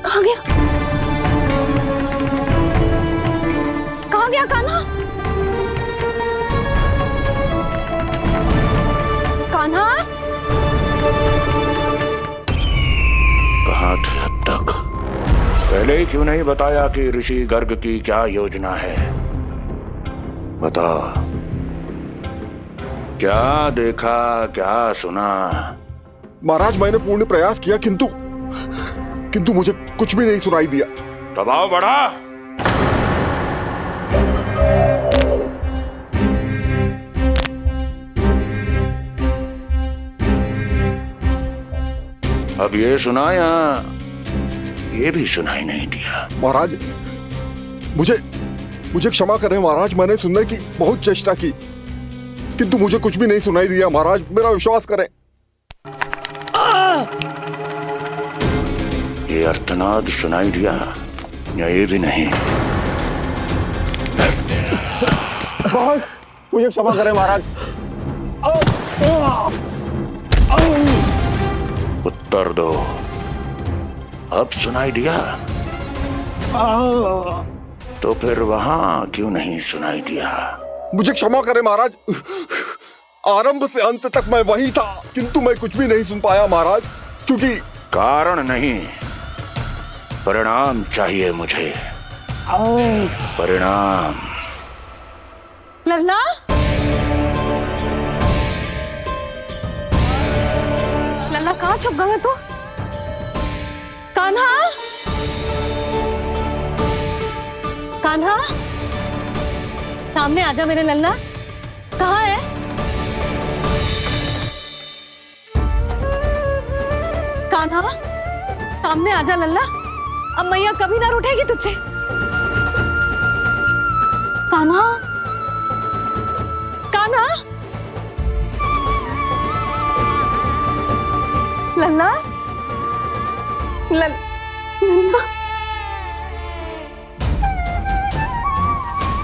कहाँ गया? गया कान्हा? कान्हा? कहाँ थे अब तक? पहले ही क्यों नहीं बताया कि ऋषि गर्ग की क्या योजना है? बता, क्या देखा, क्या सुना? महाराज, मैंने पूर्ण प्रयास किया किंतु मुझे कुछ भी नहीं सुनाई दिया। दबाव बढ़ा। अब ये सुना या ये भी सुनाई नहीं दिया? महाराज, मुझे क्षमा करें महाराज, मैंने सुनने की बहुत चेष्टा की किंतु मुझे कुछ भी नहीं सुनाई दिया। महाराज, मेरा विश्वास करें। ये अर्थनाद सुनाई दिया या ये भी नहीं? महाराज, मुझे क्षमा करें महाराज। उत्तर दो, अब सुनाई दिया? तो फिर वहां क्यों नहीं सुनाई दिया? मुझे क्षमा करें महाराज, आरंभ से अंत तक मैं वहीं था किंतु मैं कुछ भी नहीं सुन पाया महाराज, क्योंकि कारण नहीं, परिणाम चाहिए मुझे। परिणाम। लल्ला? लल्ला कहाँ छुप गए तू? कान्हा? कान्हा? सामने आजा मेरे लल्ला, कहाँ है? कान्हा, सामने आजा लल्ला, अब मैया कभी ना रूठेगी तुझसे। कान्हा? कान्हा? लल्ला? लल्ला?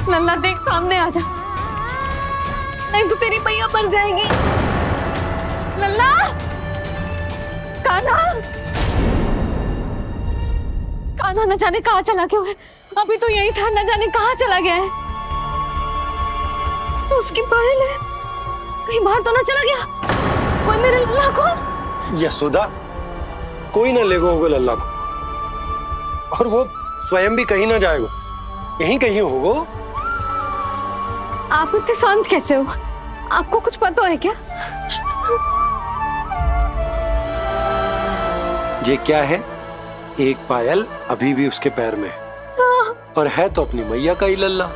लल्ला देख, सामने आ जा, नहीं तो तेरी मैया मर जाएगी। लल्ला? कान्हा? कान्हा न जाने कहाँ चला गया है, अभी तो यही था, न जाने कहाँ चला गया है। तो उसकी पायल है, कहीं बाहर तो ना चला गया? कोई मेरे लल्ला को? यशोदा, कोई ना लेगा होगा लल्ला को, और वो स्वयं भी कहीं ना जाएगा, यहीं कहीं होगा। आप इतने शांत कैसे हो? आपको कुछ पता है क्या? ये क्या है? एक पायल अभी भी उसके पैर में है, और है तो अपनी मैया का ही लल्ला,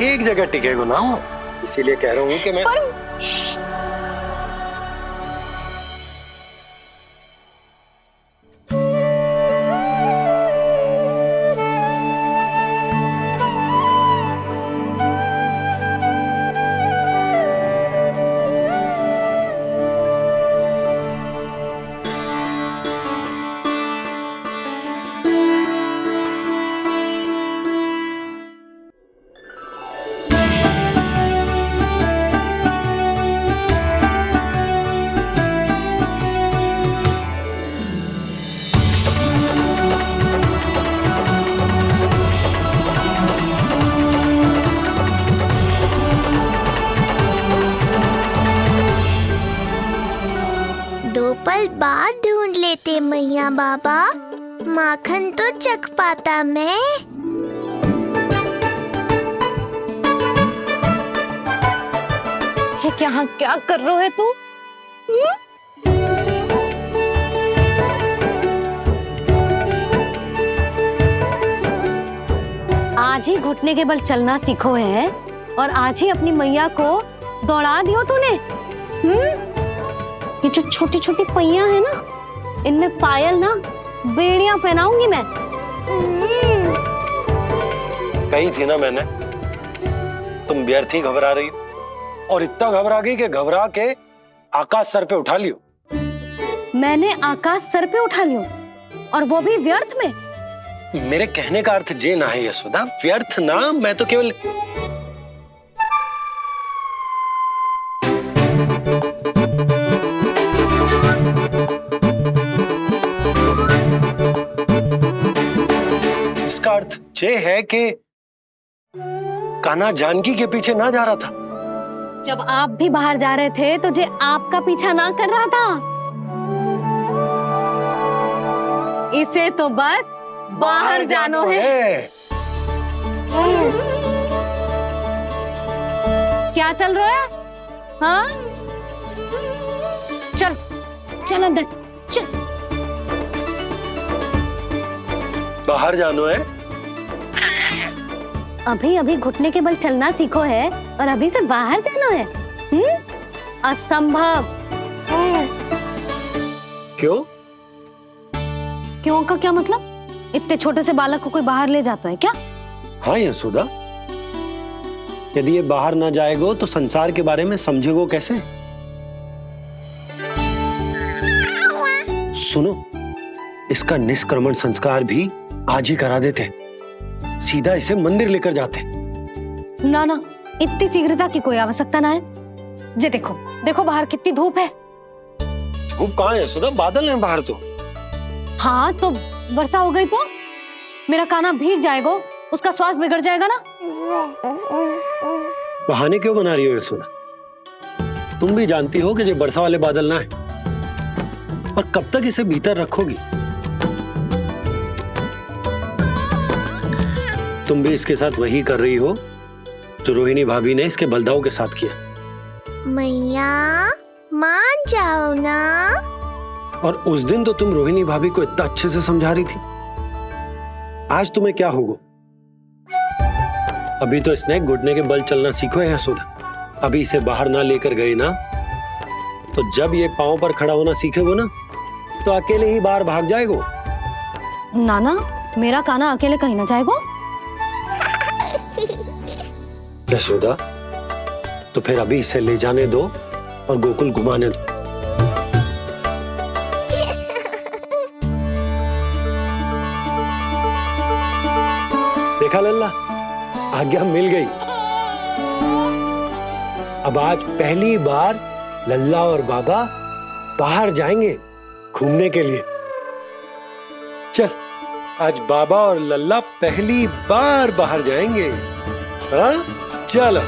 एक जगह टिकेगा ना वो, इसीलिए कह रहा हूँ कि मैं पल बाद ढूंढ लेते मैया बाबा, माखन तो चख पाता मैं। ये क्या कर रहे है तू? आज ही घुटने के बल चलना सीखो है और आज ही अपनी मैया को दौड़ा दियो तूने। ये जो छोटी छोटी पैया है ना, इनमें पायल ना बेड़ियां पहनाऊंगी मैं। कही थी ना मैंने, तुम व्यर्थ ही घबरा रही हो, और इतना घबरा गई कि घबरा के आकाश सर पे उठा लियो। मैंने आकाश सर पे उठा लियो, और वो भी व्यर्थ में? मेरे कहने का अर्थ जे ना है यशोदा, व्यर्थ ना, मैं तो केवल इसका अर्थ ये है कि कान्हा जानकी के पीछे ना जा रहा था? जब आप भी बाहर जा रहे थे तो जे आपका पीछा ना कर रहा था। इसे तो बस बाहर जानो है। क्या चल रहा है? हाँ, चल चल अंदर चल। बाहर जानो है? अभी अभी घुटने के बल चलना सीखो है और अभी से बाहर जाना है? असंभव। क्यों? क्यों का क्या मतलब? इतने छोटे से बालक को कोई बाहर ले जाता है क्या? हाँ यशोदा, यदि ये बाहर ना जाएगो तो संसार के बारे में समझेगो कैसे? सुनो, इसका निष्क्रमण संस्कार भी आज ही करा देते, सीधा इसे मंदिर लेकर जाते। ना ना, इतनी शीघ्रता की कोई आवश्यकता ना है। जे देखो देखो बाहर कितनी धूप है। धूप कहाँ है यशोदा? बादल है बाहर तो। हाँ तो वर्षा हो गई तो मेरा कान्हा भीग जाएगा, उसका स्वास्थ्य बिगड़ जाएगा ना। बहाने क्यों बना रही हो यशोदा? तुम भी जानती हो कि ये वर्षा वाले बादल ना है, और कब तक इसे भीतर रखोगी? तुम भी इसके साथ वही कर रही हो जो रोहिणी भाभी ने इसके बलदाऊ के साथ किया। मैया मान जाओ ना। और उस दिन तो तुम रोहिणी भाभी को इतना अच्छे से समझा रही थी, आज तुम्हें क्या होगा? अभी तो इसने घुटने के बल चलना सीखो है यशोदा। अभी इसे बाहर ना लेकर गए ना, तो जब ये पांव पर खड़ा होना सीखेगो ना, तो अकेले ही बाहर भाग जाएगो। नाना, मेरा कान्हा अकेले कहीं ना जाएगा। यशोदा, तो फिर अभी इसे ले जाने दो और गोकुल घुमाने दो। देखा लल्ला, आज्ञा मिल गई। अब आज पहली बार लल्ला और बाबा बाहर जाएंगे घूमने के लिए। चल, आज बाबा और लल्ला पहली बार बाहर जाएंगे। हाँ, चलो।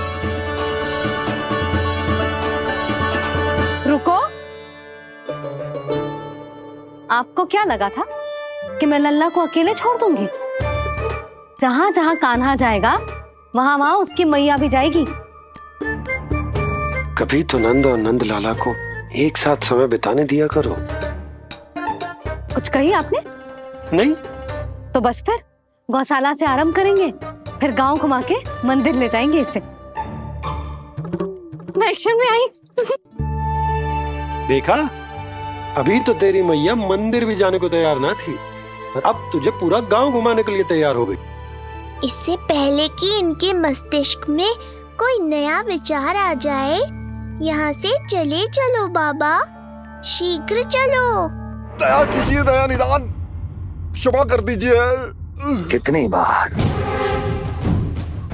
रुको, आपको क्या लगा था कि मैं लल्ला को अकेले छोड़ दूंगी? जहां जहां कान्हा जाएगा वहां वहां उसकी मैया भी जाएगी। कभी तो नंद और नंद लाला को एक साथ समय बिताने दिया करो। कुछ कही आपने? नहीं तो बस फिर गौशाला से आरंभ करेंगे, फिर गांव घुमा के मंदिर ले जाएंगे इसे। मैं एक्शन में आई। देखा, अभी तो तेरी मैया मंदिर भी जाने को तैयार ना थी, और अब तुझे पूरा गांव घुमाने के लिए तैयार हो गई। इससे पहले कि इनके मस्तिष्क में कोई नया विचार आ जाए, यहाँ से चले चलो बाबा, शीघ्र चलो। दया कीजिए, दया निदान, क्षमा कर दीजिए। कितनी बार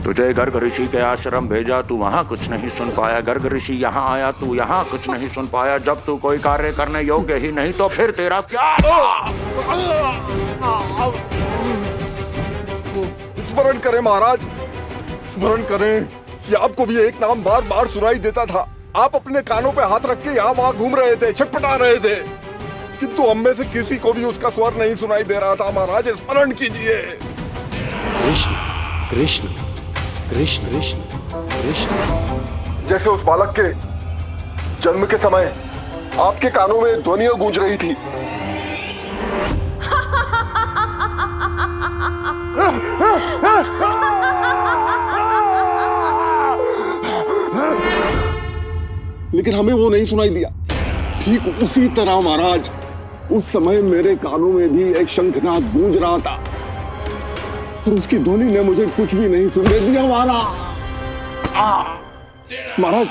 तुझे गर्ग ऋषि के आश्रम भेजा, तू वहाँ कुछ नहीं सुन पाया। गर्ग ऋषि यहाँ आया, तू यहाँ कुछ नहीं सुन पाया। जब तू कोई कार्य करने योग्य ही नहीं, तो फिर तेरा क्या? स्मरण करें महाराज, स्मरण करें कि आपको भी एक नाम बार बार सुनाई देता था। आप अपने कानों पे हाथ रख के यहाँ वहाँ घूम रहे थे, छटपटा रहे थे, किंतु हम में से किसी को भी उसका स्वर नहीं सुनाई दे रहा था। महाराज, स्मरण कीजिए। कृष्ण कृष्ण कृष्ण कृष्ण कृष्ण। जैसे उस बालक के जन्म के समय आपके कानों में ध्वनियां गूंज रही थी। लेकिन हमें वो नहीं सुनाई दिया। ठीक उसी तरह महाराज, उस समय मेरे कानों में भी एक शंखनाद गूंज रहा था, और उसकी ध्वनि ने मुझे कुछ भी नहीं सुनने दिया। महाराज,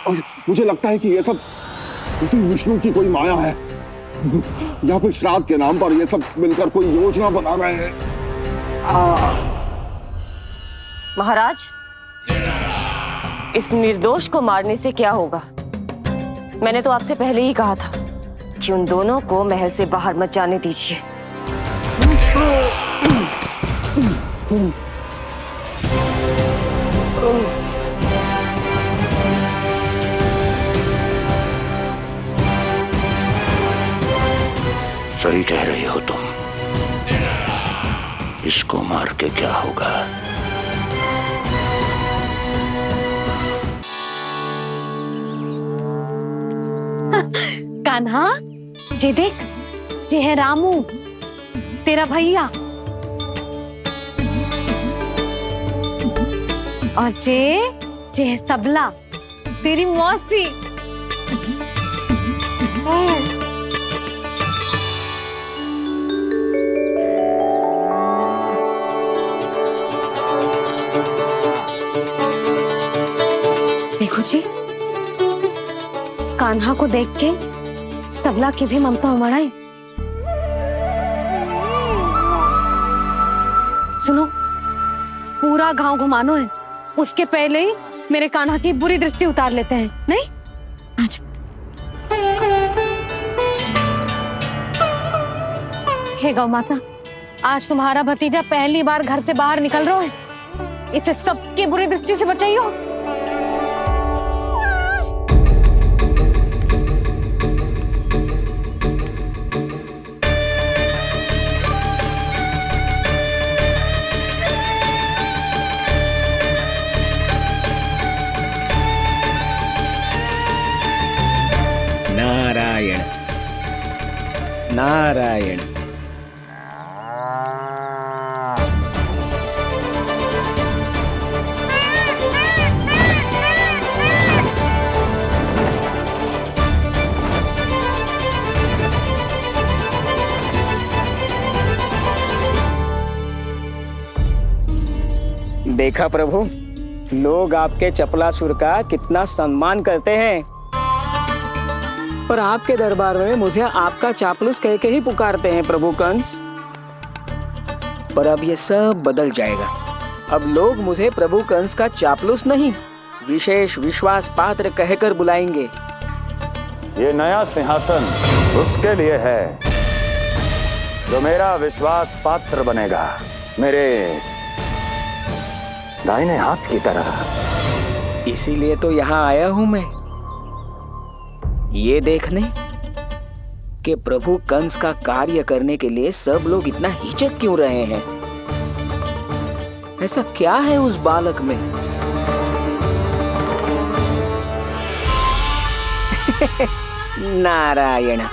और मुझे लगता है कि ये सब उसी विष्णु की कोई माया है, या फिर श्राद्ध के नाम पर ये सब मिलकर कोई योजना बना रहे हैं। महाराज, इस निर्दोष को मारने से क्या होगा? मैंने तो आपसे पहले ही कहा था कि उन दोनों को महल से बाहर मत जाने दीजिए। सही कह रही हो तुम। इसको मार के क्या होगा? कान्हा, जे देख, जे है रामू, तेरा भैया। और जे है सबला, तेरी मौसी। देखो जी, कान्हा को देख के सबला की भी ममता उमड़ आई। सुनो, पूरा गांव घुमानो है, उसके पहले ही मेरे कान्हा की बुरी दृष्टि उतार लेते हैं, नहीं? अच्छा। हे गौ माता, आज तुम्हारा भतीजा पहली बार घर से बाहर निकल रहा है, इसे सबके बुरी दृष्टि से बचाइयो। नारायण नारायण। देखा प्रभु, लोग आपके चपलासुर का कितना सम्मान करते हैं, पर आपके दरबार में मुझे आपका चापलूस कह के ही पुकारते हैं प्रभु कंस। पर अब ये सब बदल जाएगा। अब लोग मुझे प्रभु कंस का चापलूस नहीं, विशेष विश्वास पात्र कहकर बुलाएंगे। ये नया सिंहासन उसके लिए है जो मेरा विश्वास पात्र बनेगा, मेरे दाहिने हाथ की तरह। इसीलिए तो यहाँ आया हूं मैं, ये देखने कि प्रभु कंस का कार्य करने के लिए सब लोग इतना हिचक क्यों रहे हैं। ऐसा क्या है उस बालक में? नारायण।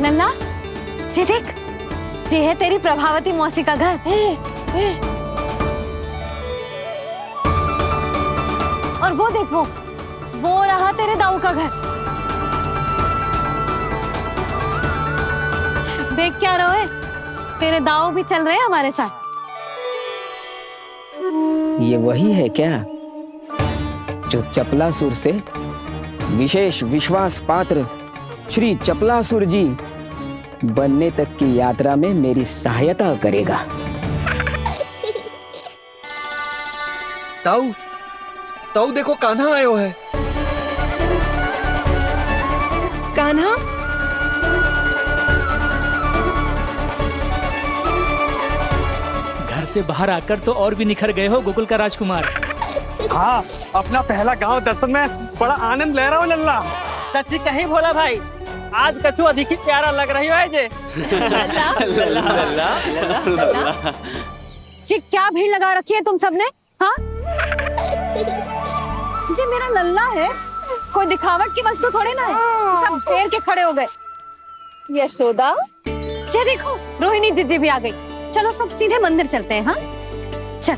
नन्ना, जे देख, जे है तेरी प्रभावती मौसी का घर। और वो देखो, वो रहा तेरे दाऊ का घर। देख क्या रहे, तेरे दाऊ भी चल रहे हैं हमारे साथ। ये वही है क्या जो चपलासुर से विशेष विश्वास पात्र श्री चपलासुर जी बनने तक की यात्रा में मेरी सहायता करेगा? ताऊ, ताऊ देखो कान्हा आयो है। कान्हा, घर से बाहर आकर तो और भी निखर गए हो गोकुल का राजकुमार। हाँ, अपना पहला गांव दर्शन में बड़ा आनंद ले रहा हूँ लल्ला। सच्ची कहीं बोला भाई, आज कछु अधिक ही प्यारा लग रही है जे। जी क्या भीड़ लगा रखी है तुम सबने? हाँ, जी मेरा लल्ला है, कोई दिखावट की वस्तु थोड़ी ना है। सब पैर के खड़े हो गए। यशोदा, जी देखो रोहिणी जीजी भी आ गई। चलो सब सीधे मंदिर चलते हैं। हाँ चल।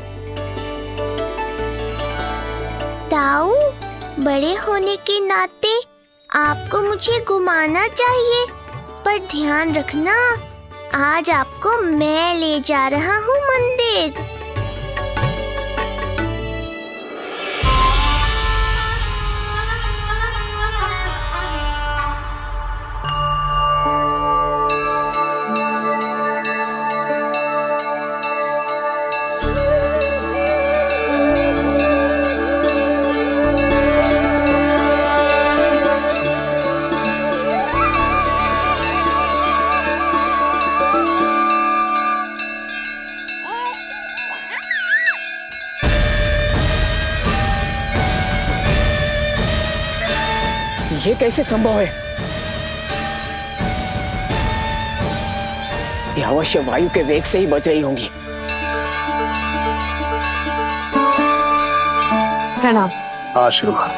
ताऊ, बड़े होने के नाते आपको मुझे घुमाना चाहिए, पर ध्यान रखना, आज आपको मैं ले जा रहा हूँ मंदिर। ये कैसे संभव है? ये अवश्य वायु के वेग से ही बच रही होंगी। प्रणाम। आशीर्वाद।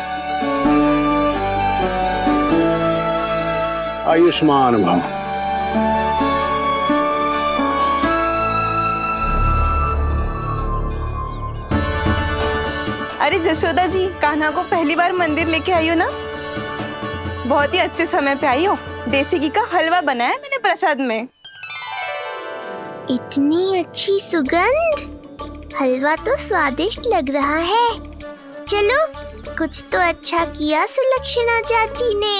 आयुष्मान भव। अरे जशोदा जी, कान्हा को पहली बार मंदिर लेके आई हो ना? बहुत ही अच्छे समय पे आई हो। देसी घी का हलवा बनाया है मैंने प्रसाद में। इतनी अच्छी सुगंध, हलवा तो स्वादिष्ट लग रहा है। चलो, कुछ तो अच्छा किया सुलक्षणा चाची ने।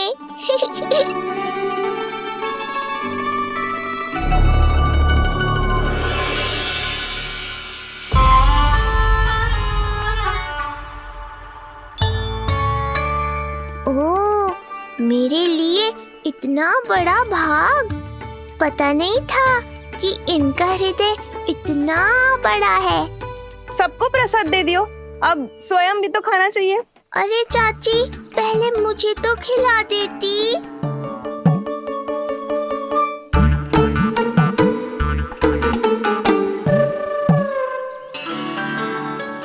ओह, मेरे लिए इतना बड़ा भाग। पता नहीं था कि इनका हृदय इतना बड़ा है। सबको प्रसाद दे दियो, अब स्वयं भी तो खाना चाहिए। अरे चाची, पहले मुझे तो खिला देती।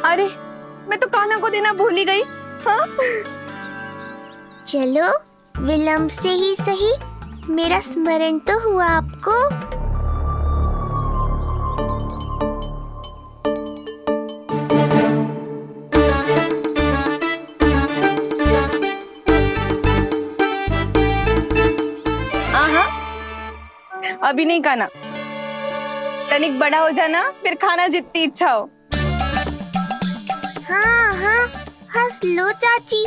अरे, मैं तो कान्हा को देना भूल ही गई। हाँ? चलो, विलंब से ही सही, मेरा स्मरण तो हुआ आपको। अभी नहीं खाना, तनिक बड़ा हो जाना, फिर खाना जितनी इच्छा हो। हाँ हाँ, हंस लो चाची।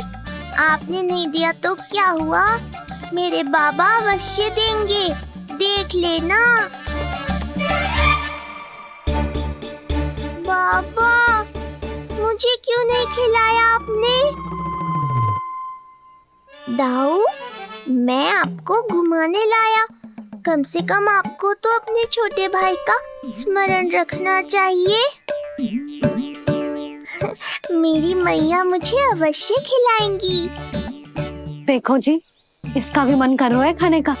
आपने नहीं दिया तो क्या हुआ, मेरे बाबा अवश्य देंगे, देख लेना। बाबा, मुझे क्यों नहीं खिलाया आपने? दाऊ, मैं आपको घुमाने लाया, कम से कम आपको तो अपने छोटे भाई का स्मरण रखना चाहिए। मेरी मैया मुझे अवश्य खिलाएंगी। देखो जी, इसका भी मन कर रहा है खाने का।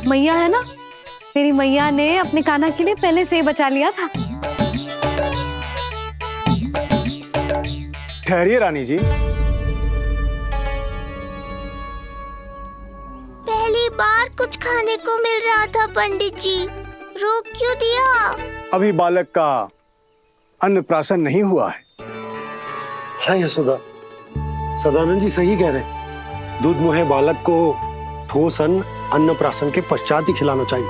मैया है ना, तेरी मैया ने अपने कान्हा के लिए पहले से ही बचा लिया था। ठहरिए रानी जी। पहली बार कुछ खाने को मिल रहा था पंडित जी, रोक क्यों दिया? अभी बालक का अन्नप्राशन नहीं हुआ है। हाँ यशोदा, सदानंद जी सही कह रहे। दूध मुहे बालक को ठोस अन्नप्राशन के पश्चात ही खिलाना चाहिए।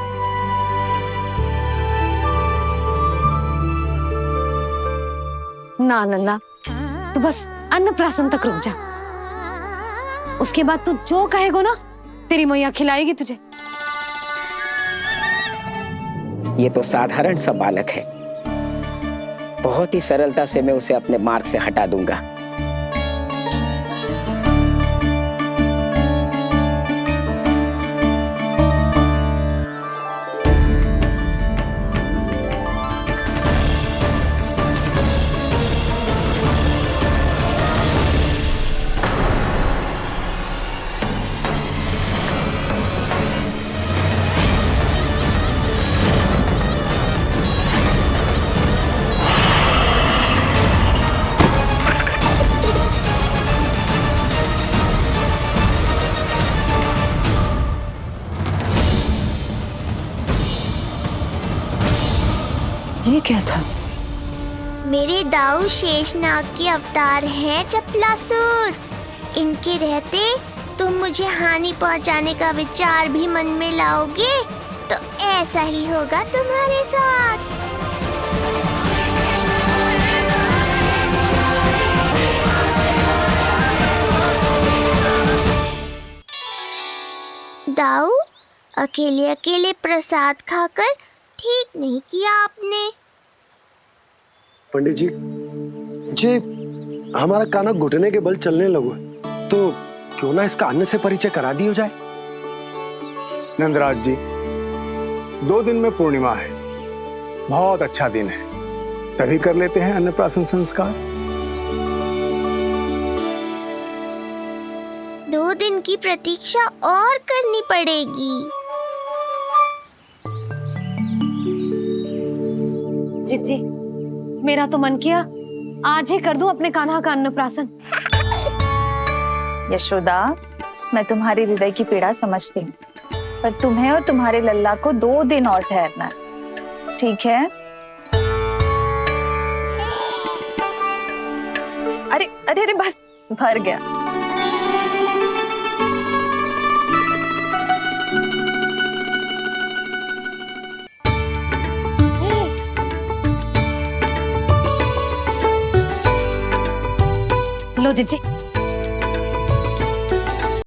ना लल्ला, तो बस अन्नप्राशन तक रुक जा, उसके बाद तू जो कहेगो ना, तेरी मैया खिलाएगी तुझे। ये तो साधारण सा बालक है, बहुत ही सरलता से मैं उसे अपने मार्ग से हटा दूंगा। ये क्या था? मेरे दाऊ शेषनाग के अवतार हैं चपलासुर। इनके रहते तुम मुझे हानि पहुंचाने का विचार भी मन में लाओगे तो ऐसा ही होगा तुम्हारे साथ। दाऊ, अकेले अकेले प्रसाद खाकर ठीक नहीं किया आपने। पंडित जी, जे हमारा कान्हा घुटने के बल चलने लगो तो क्यों ना इसका अन्न से परिचय करा दिया जाए। नंदराज जी, 2 दिन में पूर्णिमा है, बहुत अच्छा दिन है, तभी कर लेते हैं अन्नप्राशन संस्कार। की प्रतीक्षा और करनी पड़ेगी। जिज्जी, मेरा तो मन किया आज ही कर दूं अपने कान्हा का अन्नप्राशन। यशोदा, मैं तुम्हारी हृदय की पीड़ा समझती हूँ, पर तुम्हें और तुम्हारे लल्ला को 2 दिन और ठहरना है, ठीक है? अरे अरे अरे, बस भर गया। लो जिज्जी,